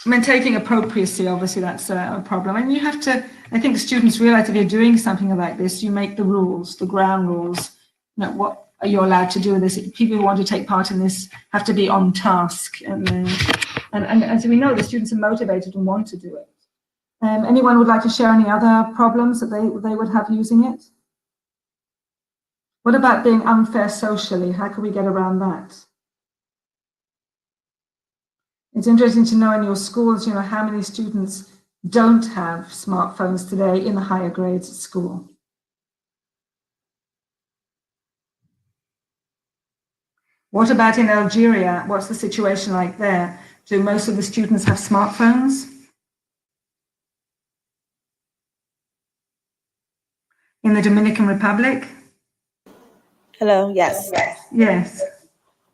Speaker 2: Maintaining appropriacy, obviously, that's a problem. And you have to, I think students realize if you're doing something like this, you make the rules, the ground rules. What are you allowed to do with this? People who want to take part in this have to be on task. And as we know, the students are motivated and want to do it. Anyone would like to share any other problems that they would have using it? What about being unfair socially? How can we get around that? It's interesting to know in your schools, how many students don't have smartphones today in the higher grades at school. What about in Algeria? What's the situation like there? Do most of the students have smartphones? In the Dominican Republic?
Speaker 9: Hello, yes.
Speaker 2: Yes.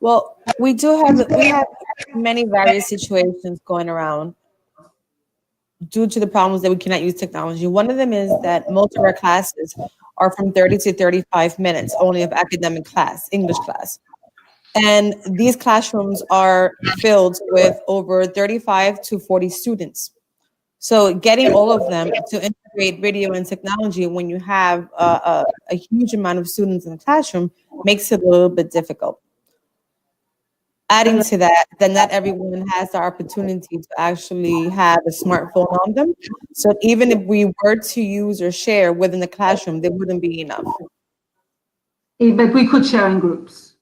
Speaker 9: Well, we have many various situations going around due to the problems that we cannot use technology. One of them is that most of our classes are from 30 to 35 minutes only of academic class, English class. And these classrooms are filled with over 35 to 40 students. So getting all of them to integrate video and technology when you have a huge amount of students in the classroom makes it a little bit difficult. Adding to that, then not everyone has the opportunity to actually have a smartphone on them. So even if we were to use or share within the classroom, there wouldn't be enough.
Speaker 2: But we could share in groups.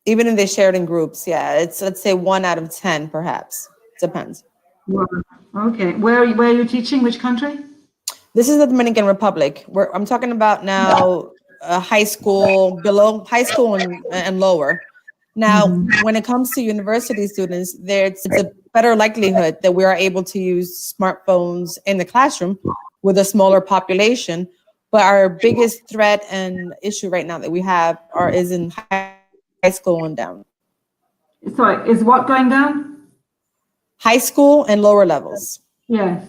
Speaker 9: Even if they shared in groups, yeah, it's, let's say 1 out of 10, perhaps. Depends.
Speaker 2: Wow. Okay. Where are you teaching? Which country?
Speaker 9: This is the Dominican Republic. I'm talking about now high school, below high school and lower. Now, when it comes to university students, it's a better likelihood that we are able to use smartphones in the classroom with a smaller population. But our biggest threat and issue right now that we have is in high school and down.
Speaker 2: Sorry, is what going down?
Speaker 9: High school and lower levels.
Speaker 2: Yes.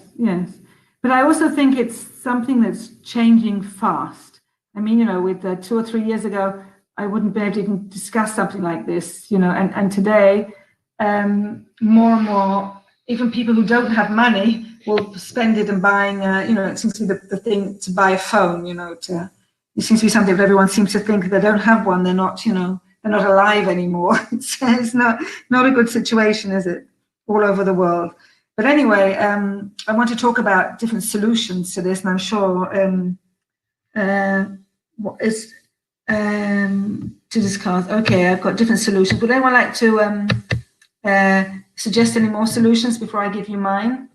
Speaker 2: But I also think it's something that's changing fast. I mean, with 2 or 3 years ago, I wouldn't be able to even discuss something like this, you know, and today, more and more, even people who don't have money will spend it in buying, you know, it seems to be the thing to buy a phone, you know, it seems to be something that everyone seems to think if they don't have one, they're not, you know, they're not alive anymore. It's not a good situation, is it? All over the world. But anyway, I want to talk about different solutions to this, and I'm sure what is to discuss. Okay, I've got different solutions. Would anyone like to suggest any more solutions before I give you mine?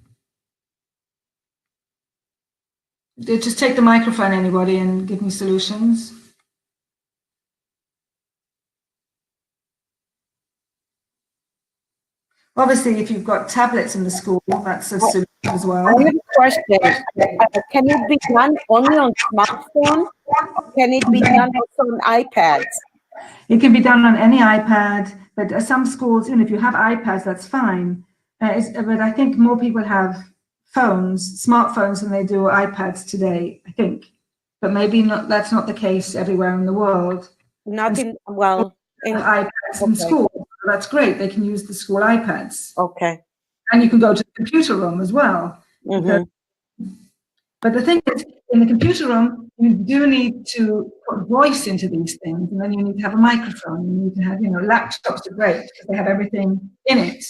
Speaker 2: Just take the microphone, anybody, and give me solutions. Obviously, if you've got tablets in the school, that's a solution as well.
Speaker 7: I have a question. Can it be done only on smartphone? Or can it be done also on iPads?
Speaker 2: It can be done on any iPad, but some schools, you know, if you have iPads, that's fine. But I think more people have phones, smartphones, than they do iPads today, I think. But maybe not. That's not the case everywhere in the world.
Speaker 7: Not in, well, in
Speaker 2: iPads in school. That's great. They can use the school iPads.
Speaker 7: Okay.
Speaker 2: And you can go to the computer room as well.
Speaker 7: Mm-hmm.
Speaker 2: But the thing is, in the computer room, you do need to put voice into these things, and then you need to have a microphone. You need to have, you know, laptops are great because they have everything in it.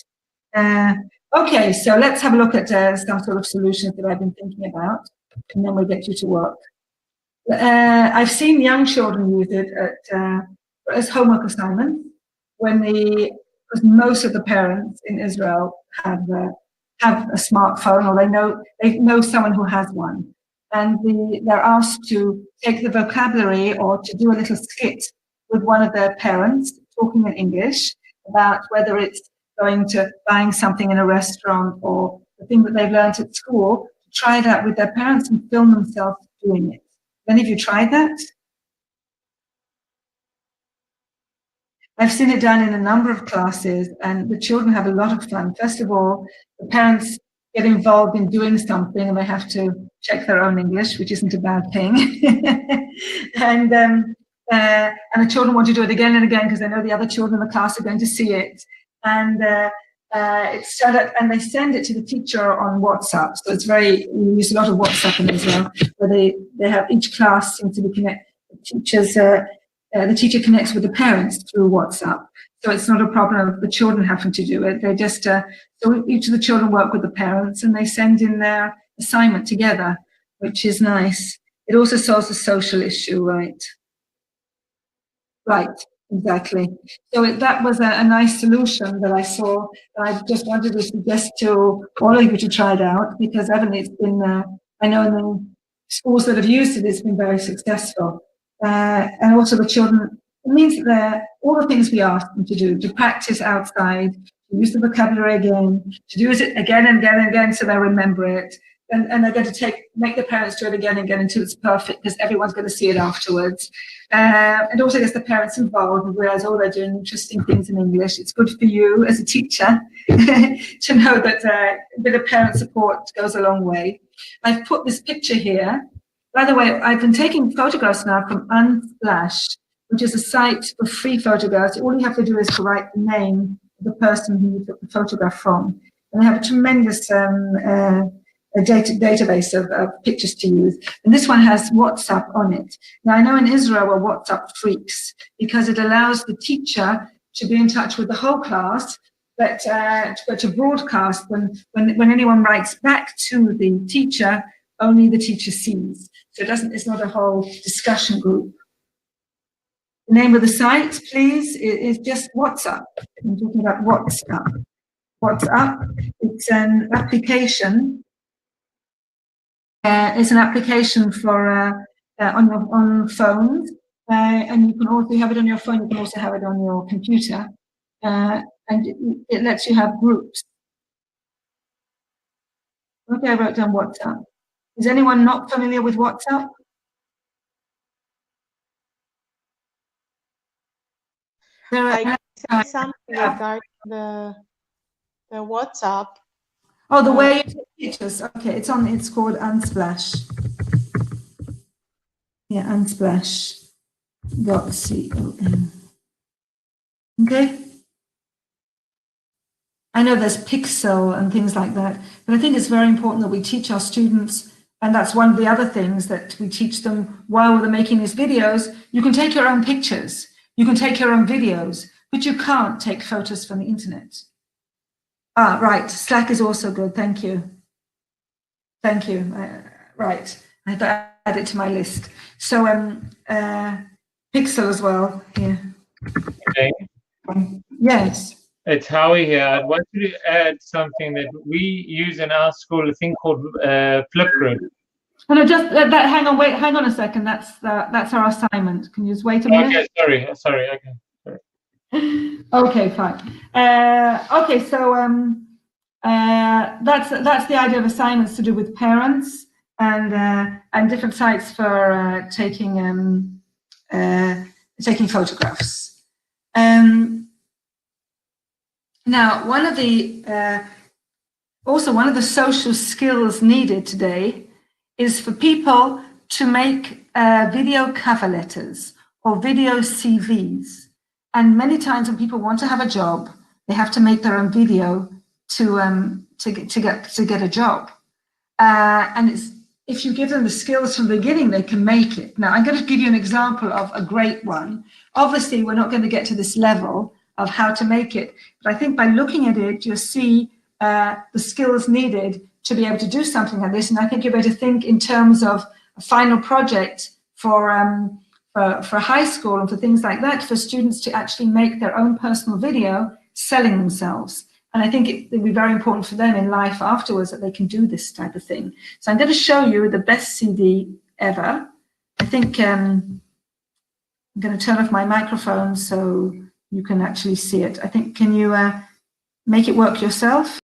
Speaker 2: Okay, so let's have a look at some sort of solutions that I've been thinking about, and then we'll get you to work. I've seen young children use it as homework assignments because most of the parents in Israel have a smartphone, or they know someone who has one, and they're asked to take the vocabulary or to do a little skit with one of their parents talking in English about whether it's going to buying something in a restaurant or the thing that they've learned at school, to try that with their parents and film themselves doing it. Any of you tried that? I've seen it done in a number of classes, and the children have a lot of fun. First of all, the parents get involved in doing something, and they have to check their own English, which isn't a bad thing. and the children want to do it again and again because they know the other children in the class are going to see it. And it's set up, and they send it to the teacher on WhatsApp. So it's we use a lot of WhatsApp in Israel, where they have each class seems to be connected. The teacher connects with the parents through WhatsApp. So it's not a problem of the children having to do it. They just, so each of the children work with the parents and they send in their assignment together, which is nice. It also solves the social issue, right? Right, exactly. So that was a nice solution that I saw. I just wanted to suggest to all of you to try it out, because evidently it's been, I know in the schools that have used it, it's been very successful. And also the children, it means that all the things we ask them to do, to practice outside, to use the vocabulary again, to do it again and again and again so they remember it. And they're going to make the parents do it again and again until it's perfect, because everyone's going to see it afterwards. And also gets the parents involved and realize, oh, they're doing interesting things in English. It's good for you as a teacher to know that a bit of parent support goes a long way. I've put this picture here. By the way, I've been taking photographs now from Unsplash, which is a site for free photographs. All you have to do is to write the name of the person who you took the photograph from. And they have a tremendous database of pictures to use. And this one has WhatsApp on it. Now, I know in Israel we're WhatsApp freaks, because it allows the teacher to be in touch with the whole class, but to broadcast when anyone writes back to the teacher, only the teacher sees. So it's not a whole discussion group. The name of the site, please, is just WhatsApp. I'm talking about WhatsApp. WhatsApp, it's an application. It's an application for on phones, and you can also have it on your phone. You can also have it on your computer, and it lets you have groups. Okay, I wrote down WhatsApp. Is anyone not familiar with WhatsApp?
Speaker 10: I can say something regarding the WhatsApp.
Speaker 2: Oh, the way you take pictures. Okay, it's called Unsplash. Yeah, Unsplash. .com. Okay. I know there's Pixel and things like that, but I think it's very important that we teach our students, and that's one of the other things that we teach them while they're making these videos. You can take your own pictures, you can take your own videos, but you can't take photos from the internet. Ah, right, Slack is also good, thank you. Thank you, right, I have to add it to my list. So Pixel as well, yeah.
Speaker 14: Okay.
Speaker 2: Yes.
Speaker 14: It's Howie here. I'd want to add something that we use in our school, a thing called Flipgrid.
Speaker 2: Oh, no, just hang on, wait, hang on a second. That's our assignment. Can you just wait a minute?
Speaker 14: Okay, sorry. Okay. Sorry.
Speaker 2: Okay, fine. Okay, so that's the idea of assignments to do with parents and different sites for taking photographs. Now, one of the social skills needed today is for people to make video cover letters or video CVs. And many times when people want to have a job, they have to make their own video to get a job. And if you give them the skills from the beginning, they can make it. Now, I'm going to give you an example of a great one. Obviously, we're not going to get to this level of how to make it, but I think by looking at it, you'll see the skills needed to be able to do something like this. And I think you're going to think in terms of a final project for high school and for things like that, for students to actually make their own personal video selling themselves. And I think it will be very important for them in life afterwards that they can do this type of thing. So I'm going to show you the best CD ever. I think I'm going to turn off my microphone so you can actually see it. I think, can you make it work yourself?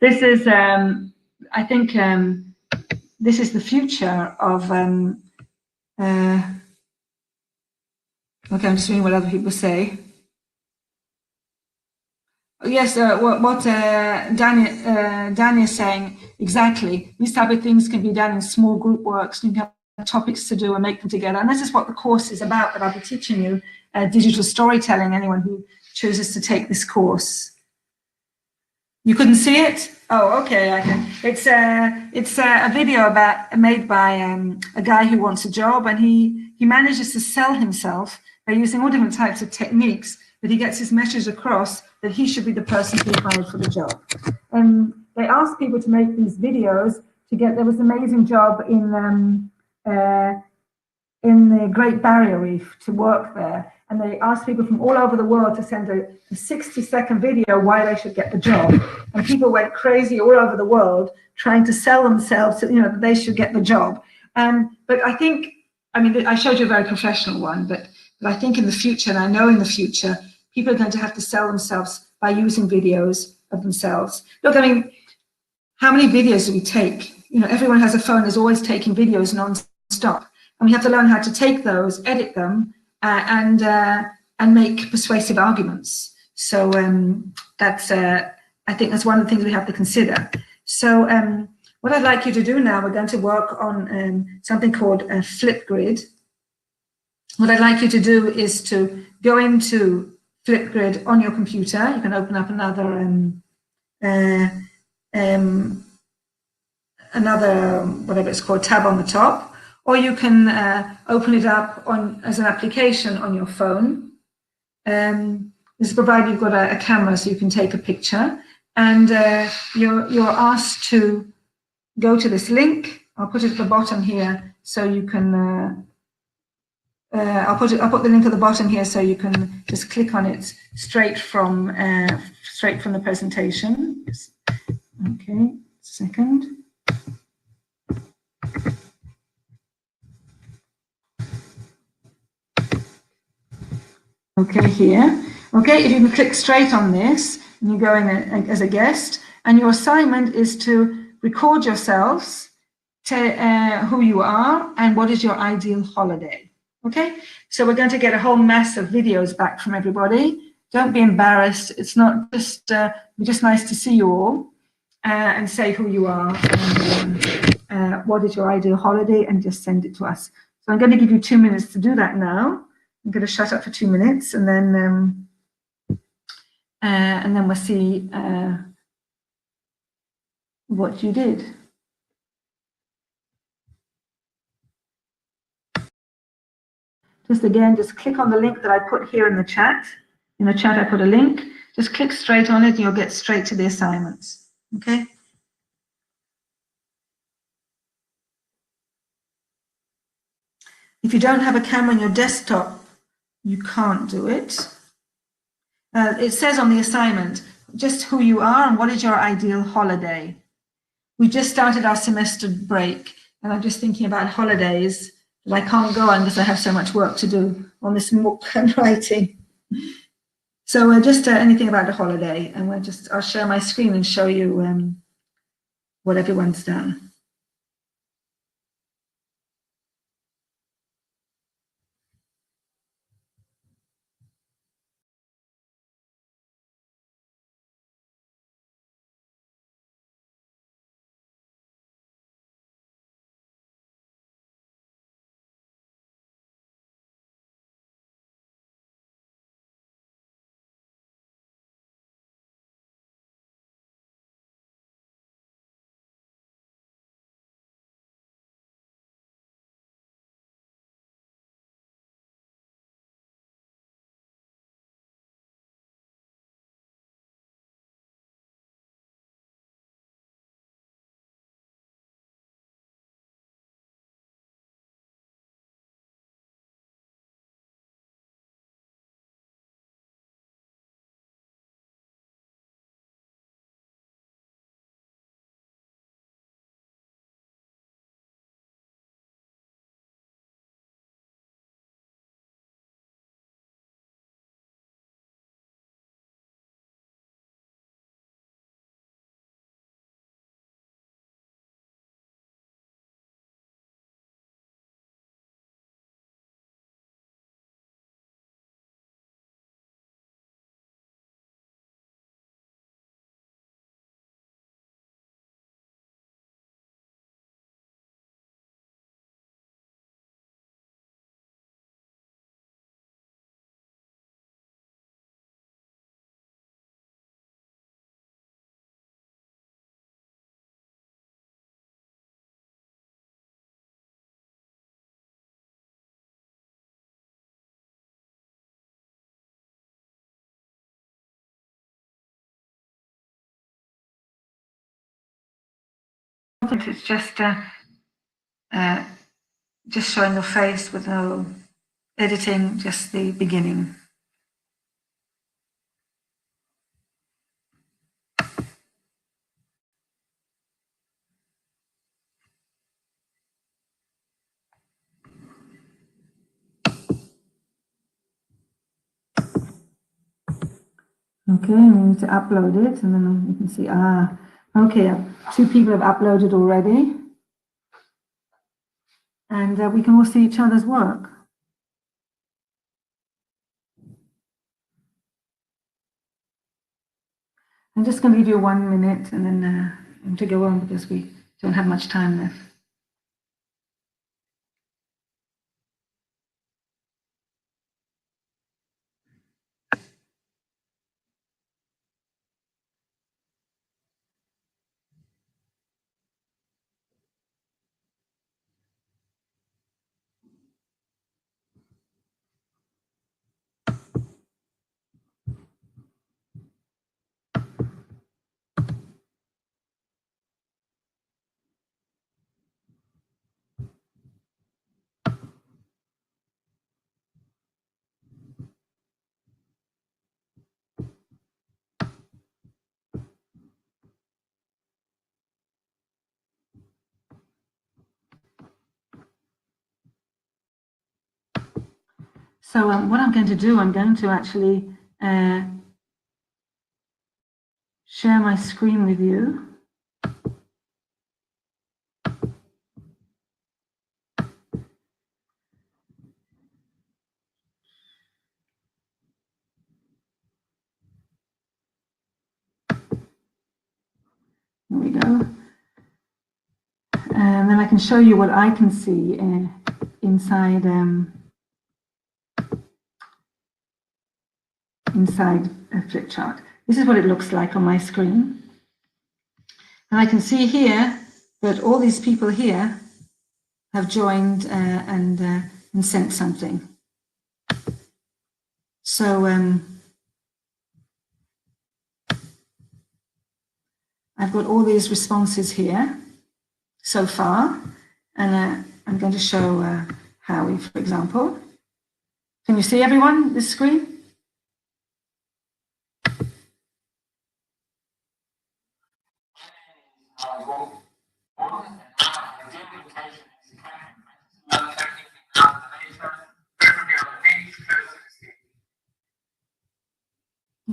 Speaker 2: This is, I think, this is the future of. Okay, I'm just reading what other people say. Yes, what Dan is saying exactly. These type of things can be done in small group works. You can have topics to do and make them together. And this is what the course is about. That I'll be teaching you digital storytelling. Anyone who chooses to take this course. You couldn't see it? Oh, okay. I can. It's a video made by a guy who wants a job, and he manages to sell himself by using all different types of techniques. But he gets his message across that he should be the person to be hired for the job. And they asked people to make these videos to get. There was an amazing job in the Great Barrier Reef to work there. And they asked people from all over the world to send a 60-second video why they should get the job. And people went crazy all over the world trying to sell themselves, that they should get the job. But I think, I showed you a very professional one, but I think in the future, and I know in the future, people are going to have to sell themselves by using videos of themselves. Look, how many videos do we take? everyone has a phone, is always taking videos non-stop. And we have to learn how to take those, edit them, and make persuasive arguments. So I think that's one of the things we have to consider. So what I'd like you to do now, we're going to work on something called Flipgrid. What I'd like you to do is to go into Flipgrid on your computer. You can open up another whatever it's called, tab on the top, or you can open it up as an application on your phone. This is provided you've got a camera so you can take a picture, and you're asked to go to this link. I'll put it at the bottom here so you can I'll put the link at the bottom here so you can just click on it straight from the presentation. Okay, second. Okay, here. Okay, if you can click straight on this, and you go in as a guest, and your assignment is to record yourselves, who you are, and what is your ideal holiday. Okay, so we're going to get a whole mass of videos back from everybody. Don't be embarrassed. It's not just, it's just nice to see you all and say who you are and what is your ideal holiday, and just send it to us. So I'm going to give you 2 minutes to do that now. I'm going to shut up for 2 minutes, and then we'll see what you did. Just click on the link that I put here in the chat. In the chat, I put a link. Just click straight on it, and you'll get straight to the assignments. Okay. If you don't have a camera on your desktop, you can't do it. It says on the assignment, just who you are and what is your ideal holiday. We just started our semester break, and I'm just thinking about holidays that I can't go on because I have so much work to do on this book and writing. So just anything about the holiday, and I'll share my screen and show you what everyone's done. It's just showing your face with no editing, just the beginning. Okay, we need to upload it, and then you can see, okay, 2 people have uploaded already. and we can all see each other's work. I'm just going to give you 1 minute and then to go on because we don't have much time left. So what I'm going to do, I'm going to actually share my screen with you. There we go. And then I can show you what I can see inside inside a flip chart. This is what it looks like on my screen. And I can see here that all these people here have joined and sent something. So I've got all these responses here so far, and I'm going to show Howie, for example. Can you see everyone, this screen?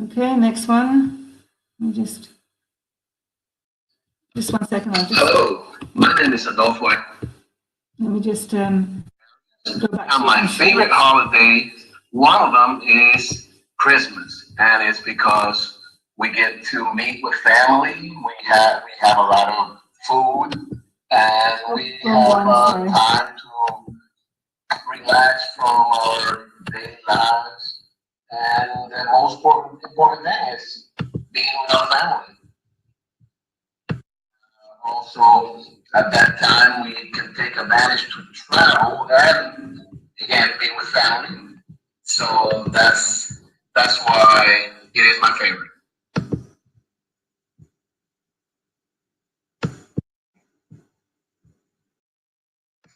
Speaker 2: Okay, next one. Let me just 1 second.
Speaker 15: Hello, my name is Adolfo.
Speaker 2: Let me just go back to
Speaker 15: my favorite holiday, one of them is Christmas, and it's because we get to meet with family. We have a lot of food, and we have time to relax from our daily lives. And the most important thing is being with our family. Also, at that time, we can take advantage to travel and again be with family. So that's why it is my favorite.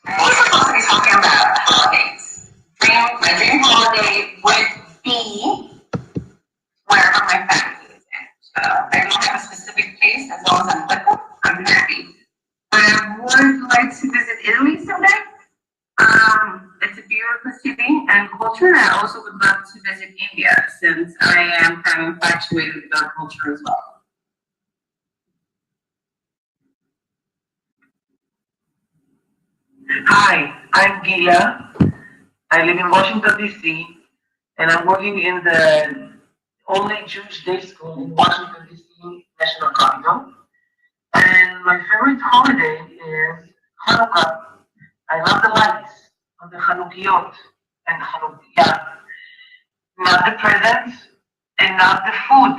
Speaker 16: We're supposed to be talking about holidays. My dream holiday would be wherever my family is in. So I don't have a specific place, as long as I'm with them, I'm happy. I would like to visit Italy someday. It's a beautiful city and culture, and I also would love to visit India since I am kind of infatuated with their culture as well.
Speaker 17: Hi, I'm Gila. I live in Washington, D.C., and I'm working in the only Jewish day school in Washington, D.C. National Capital. And my favorite holiday is Hanukkah. I love the lights on the Chanukiot and Hanukkah. Not the presents and not the food.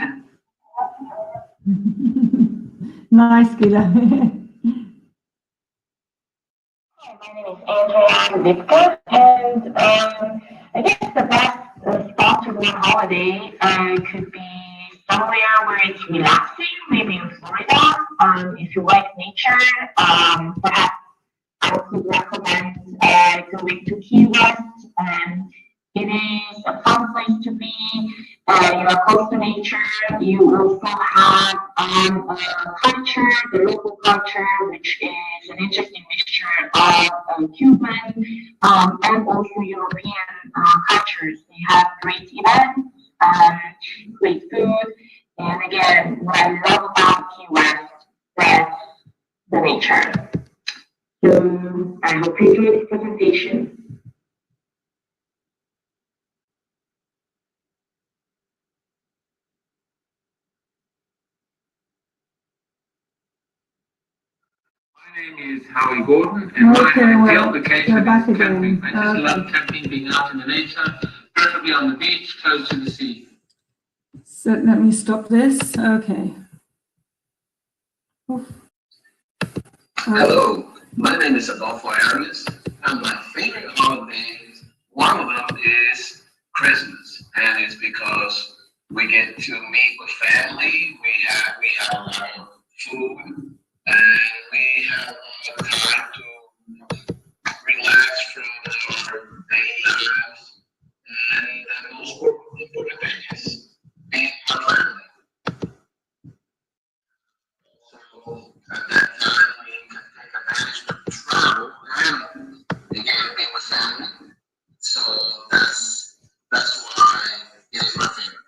Speaker 2: Nice, Gila.
Speaker 18: My name is Andrea Lipka, and I guess the best spot to go on holiday could be somewhere where it's relaxing, maybe in Florida. If you like nature, perhaps I could recommend going to Key West. It is a fun place to be. You're close to nature. You also have culture, the local culture, which is an interesting mixture of Cuban and also European cultures. You have great events, great food, and again, what I love about Key West is the nature. So I hope you enjoy this presentation.
Speaker 19: My name is Howie Gordon, and my ideal vacation is camping. I just love camping, being out in the nature, preferably on the beach, close to the sea.
Speaker 2: So let me stop this. Okay.
Speaker 15: Hello, my name is Adolfo Arias, and my favorite holidays, one of them is Christmas, and it's because we get to meet with family, we have a lot of food, and we have a lot of time to relax from our daily lives, and the most important thing is being with family. So at that time, we can take advantage to travel and again be with family. So that's why it is my favorite.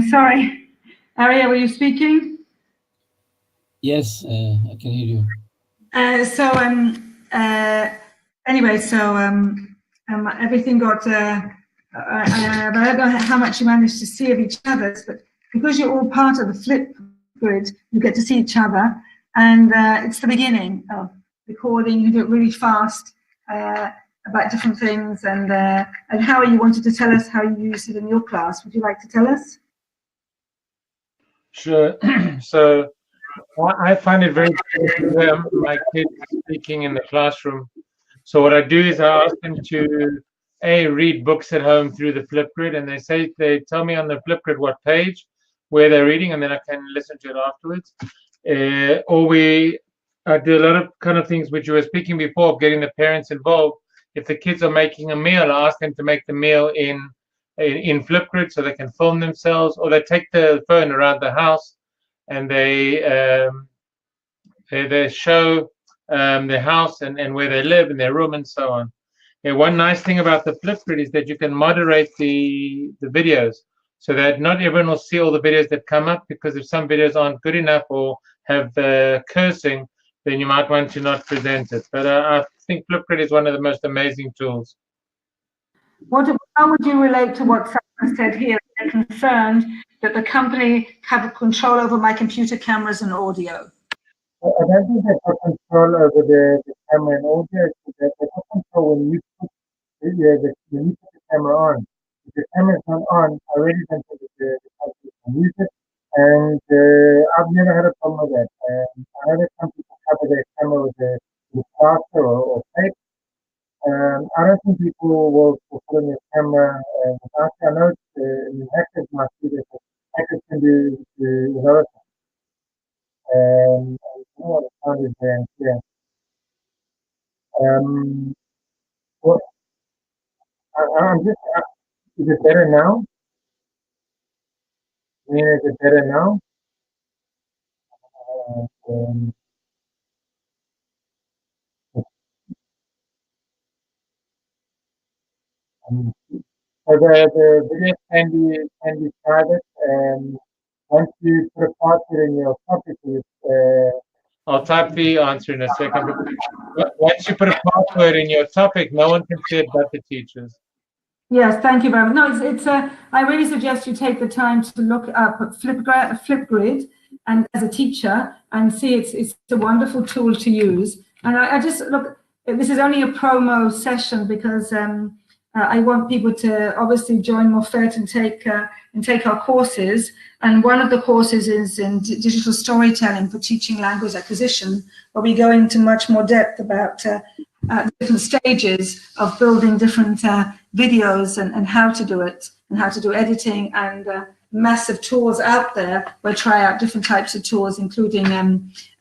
Speaker 2: Sorry, Aria, were you speaking?
Speaker 1: Yes, I can hear you.
Speaker 2: Anyway, everything got, but I don't know how much you managed to see of each other's, but because you're all part of the Flipgrid, you get to see each other, and it's the beginning of recording. You do it really fast about different things, and how you wanted to tell us how you used it in your class. Would you like to tell us?
Speaker 14: Sure. So I find it very important to hear my kids speaking in the classroom. So what I do is I ask them to read books at home through the Flipgrid, and they tell me on the Flipgrid what page where they're reading, and then I can listen to it afterwards. I do a lot of kind of things which you were speaking before of getting the parents involved. If the kids are making a meal, I ask them to make the meal in Flipgrid so they can film themselves, or they take the phone around the house and they show their house and where they live and their room and so on. Yeah, one nice thing about the Flipgrid is that you can moderate the videos so that not everyone will see all the videos that come up, because if some videos aren't good enough or have cursing, then you might want to not present it. But I think Flipgrid is one of the most amazing tools.
Speaker 2: How would you relate to what someone said here? They're concerned that the company have control over my computer cameras and audio.
Speaker 14: I don't think they've got control over the camera and audio. They've got control when you put the camera on. If the camera's not on, I really don't think that the company can use it. And I've never had a problem with that. I know that some people cover their camera with plaster or tape. I don't think people will put on their camera without it. I know the hackers might do this, but hackers can do other things. I don't know what the sound is there. Yeah. Well, I'm just. Is it better now? I mean, is it better now? So the video can be private, and once you put a password in your topic, I'll type the answer in a second. But once you put a password in your topic, no one can see it but the teachers.
Speaker 2: Yes, thank you very much. No, it's I really suggest you take the time to look up Flipgrid and as a teacher and see it's a wonderful tool to use. And I just look, this is only a promo session because I want people to obviously join Mofet and take our courses. And one of the courses is in digital storytelling for teaching language acquisition, where we go into much more depth about different stages of building different videos and how to do it, and how to do editing, and massive tools out there. We'll try out different types of tools, including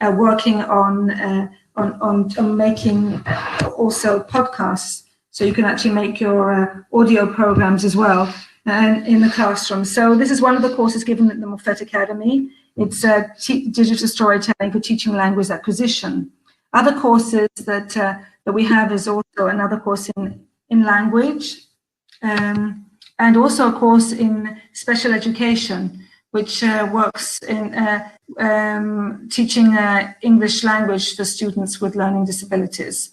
Speaker 2: working on making also podcasts. So you can actually make your audio programs as well in the classroom. So this is one of the courses given at the Mofet Academy. It's digital storytelling for teaching language acquisition. Other courses that we have is also another course in language, and also a course in special education, which works in teaching English language for students with learning disabilities.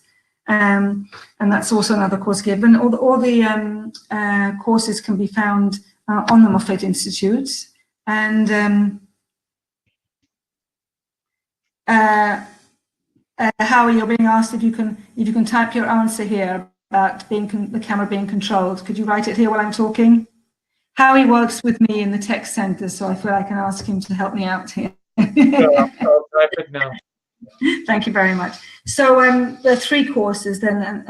Speaker 2: And that's also another course given. All the courses can be found on the Mofet Institute. And Howie, you're being asked if you can type your answer here about the camera being controlled. Could you write it here while I'm talking? Howie works with me in the tech center, so I feel I can ask him to help me out here.
Speaker 14: I'll type it now.
Speaker 2: Thank you very much. So there are three courses then,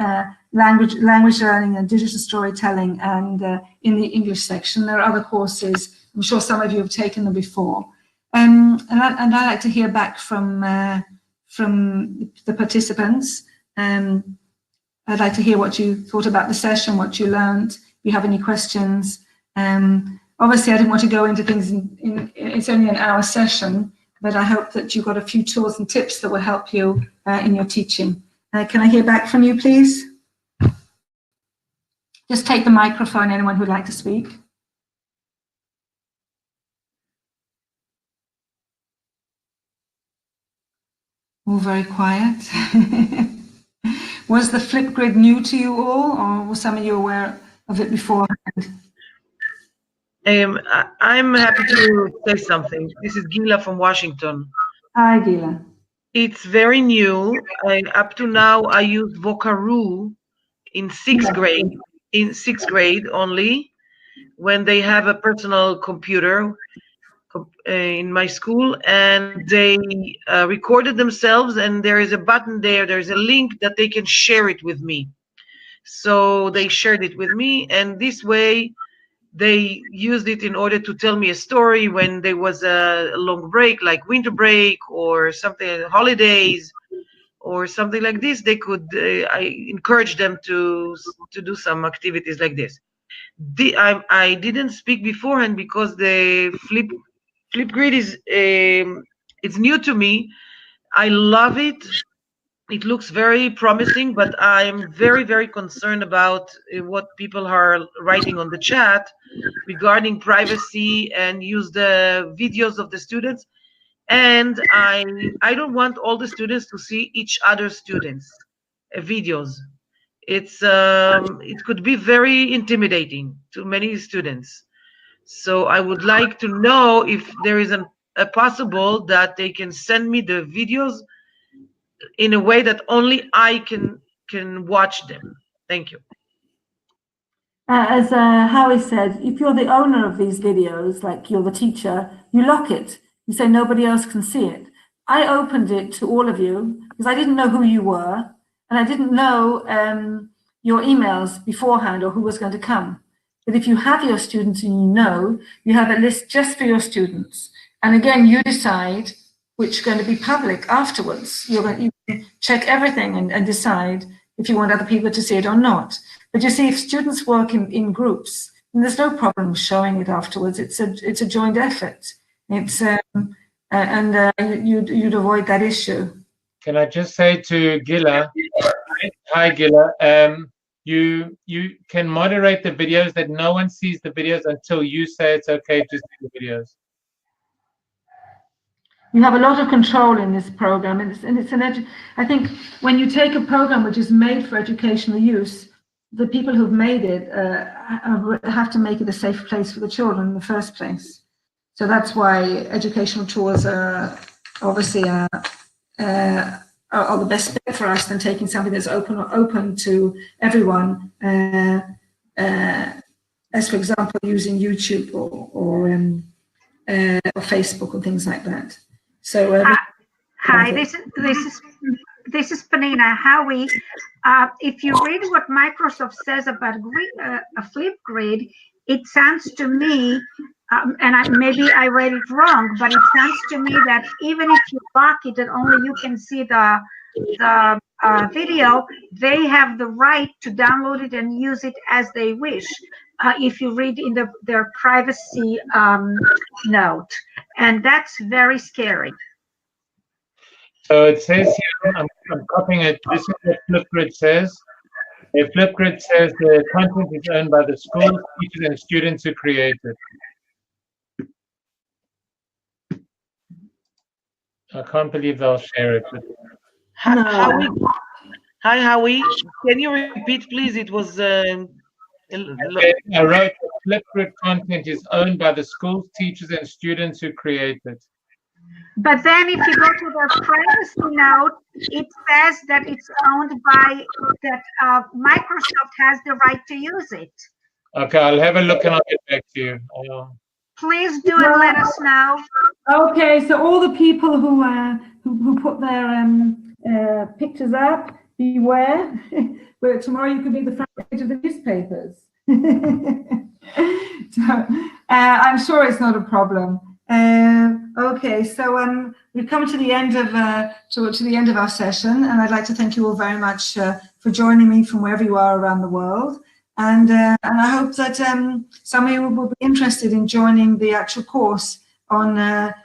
Speaker 2: language learning and digital storytelling, and in the English section. There are other courses. I'm sure some of you have taken them before. And I'd like to hear back from the participants. I'd like to hear what you thought about the session, what you learned, if you have any questions. Obviously, I didn't want to go into things it's only an hour session, but I hope that you got a few tools and tips that will help you in your teaching. Can I hear back from you, please? Just take the microphone, anyone who'd like to speak. All very quiet. Was the Flipgrid new to you all, or were some of you aware of it beforehand?
Speaker 8: I'm happy to say something. This is Gila from Washington.
Speaker 2: Hi, Gila.
Speaker 8: It's very new. Up to now, I use Vocaroo in sixth grade only, when they have a personal computer in my school, and they recorded themselves, and there is a button there's a link that they can share it with me. So they shared it with me, and this way they used it in order to tell me a story when there was a long break, like winter break or something, holidays or something like this. They could, I encourage them to do some activities like this. I didn't speak beforehand because the Flipgrid is it's new to me. I love it. It looks very promising, but I'm very, very concerned about what people are writing on the chat regarding privacy and use the videos of the students. And I don't want all the students to see each other's students' videos. It could be very intimidating to many students. So I would like to know if there is a possible that they can send me the videos in a way that only I can watch them. Thank you.
Speaker 2: As Howie said, if you're the owner of these videos, like you're the teacher, you lock it. You say nobody else can see it. I opened it to all of you because I didn't know who you were, and I didn't know your emails beforehand or who was going to come. But if you have your students and you have a list just for your students. And again, you decide which is going to be public afterwards. You can check everything and decide if you want other people to see it or not. But you see, if students work in groups, then there's no problem showing it afterwards. It's a joint effort. It's you'd avoid that issue.
Speaker 14: Can I just say to Gila, hi Gila, you can moderate the videos that no one sees the videos until you say it's okay to see the videos.
Speaker 2: You have a lot of control in this program, I think when you take a program which is made for educational use, the people who've made it have to make it a safe place for the children in the first place. So that's why educational tools are obviously are the best bet for us than taking something that's open to everyone as for example, using YouTube or Facebook and things like that. So,
Speaker 20: hi, this is Panina. Howie, if you read what Microsoft says about a Flipgrid, it sounds to me, maybe I read it wrong, but it sounds to me that even if you lock it and only you can see the video, they have the right to download it and use it as they wish. If you read in their privacy note, and that's very scary.
Speaker 14: So it says here, I'm copying it. This is what Flipgrid says. Flipgrid says the content is owned by the schools, teachers, and students who create it. I can't believe they'll share it.
Speaker 8: Hi, Howie. Can you repeat, please? It was.
Speaker 14: I wrote Flipgrid content is owned by the schools, teachers, and students who create it.
Speaker 20: But then if you go to the privacy note, it says that it's owned by, that Microsoft has the right to use it.
Speaker 14: Okay, I'll have a look and I'll get back to you.
Speaker 20: Please do and let us know.
Speaker 2: Okay, so all the people who put their pictures up, beware. But tomorrow you could be the front page of the newspapers. So, I'm sure it's not a problem. Okay, so we've come to the end of to the end of our session, and I'd like to thank you all very much for joining me from wherever you are around the world. And I hope that some of you will be interested in joining the actual course on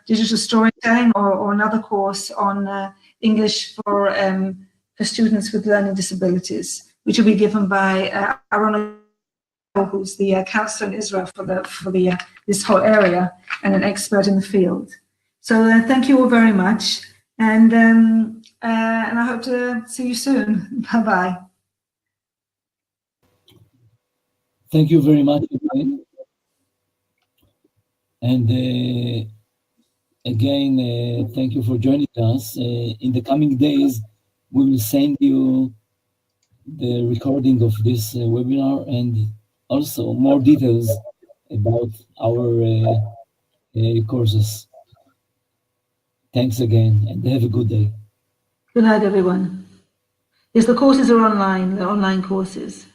Speaker 2: digital storytelling, or another course on English for students with learning disabilities, which will be given by Aaron, who's the counselor in Israel for this whole area and an expert in the field. So thank you all very much, and I hope to see you soon. Bye bye.
Speaker 1: Thank you very much, Elaine. And again, thank you for joining us. In the coming days, we will send you the recording of this webinar and also more details about our courses. Thanks again, and have a good day.
Speaker 2: Good night, everyone. Yes, the courses are online, the online courses.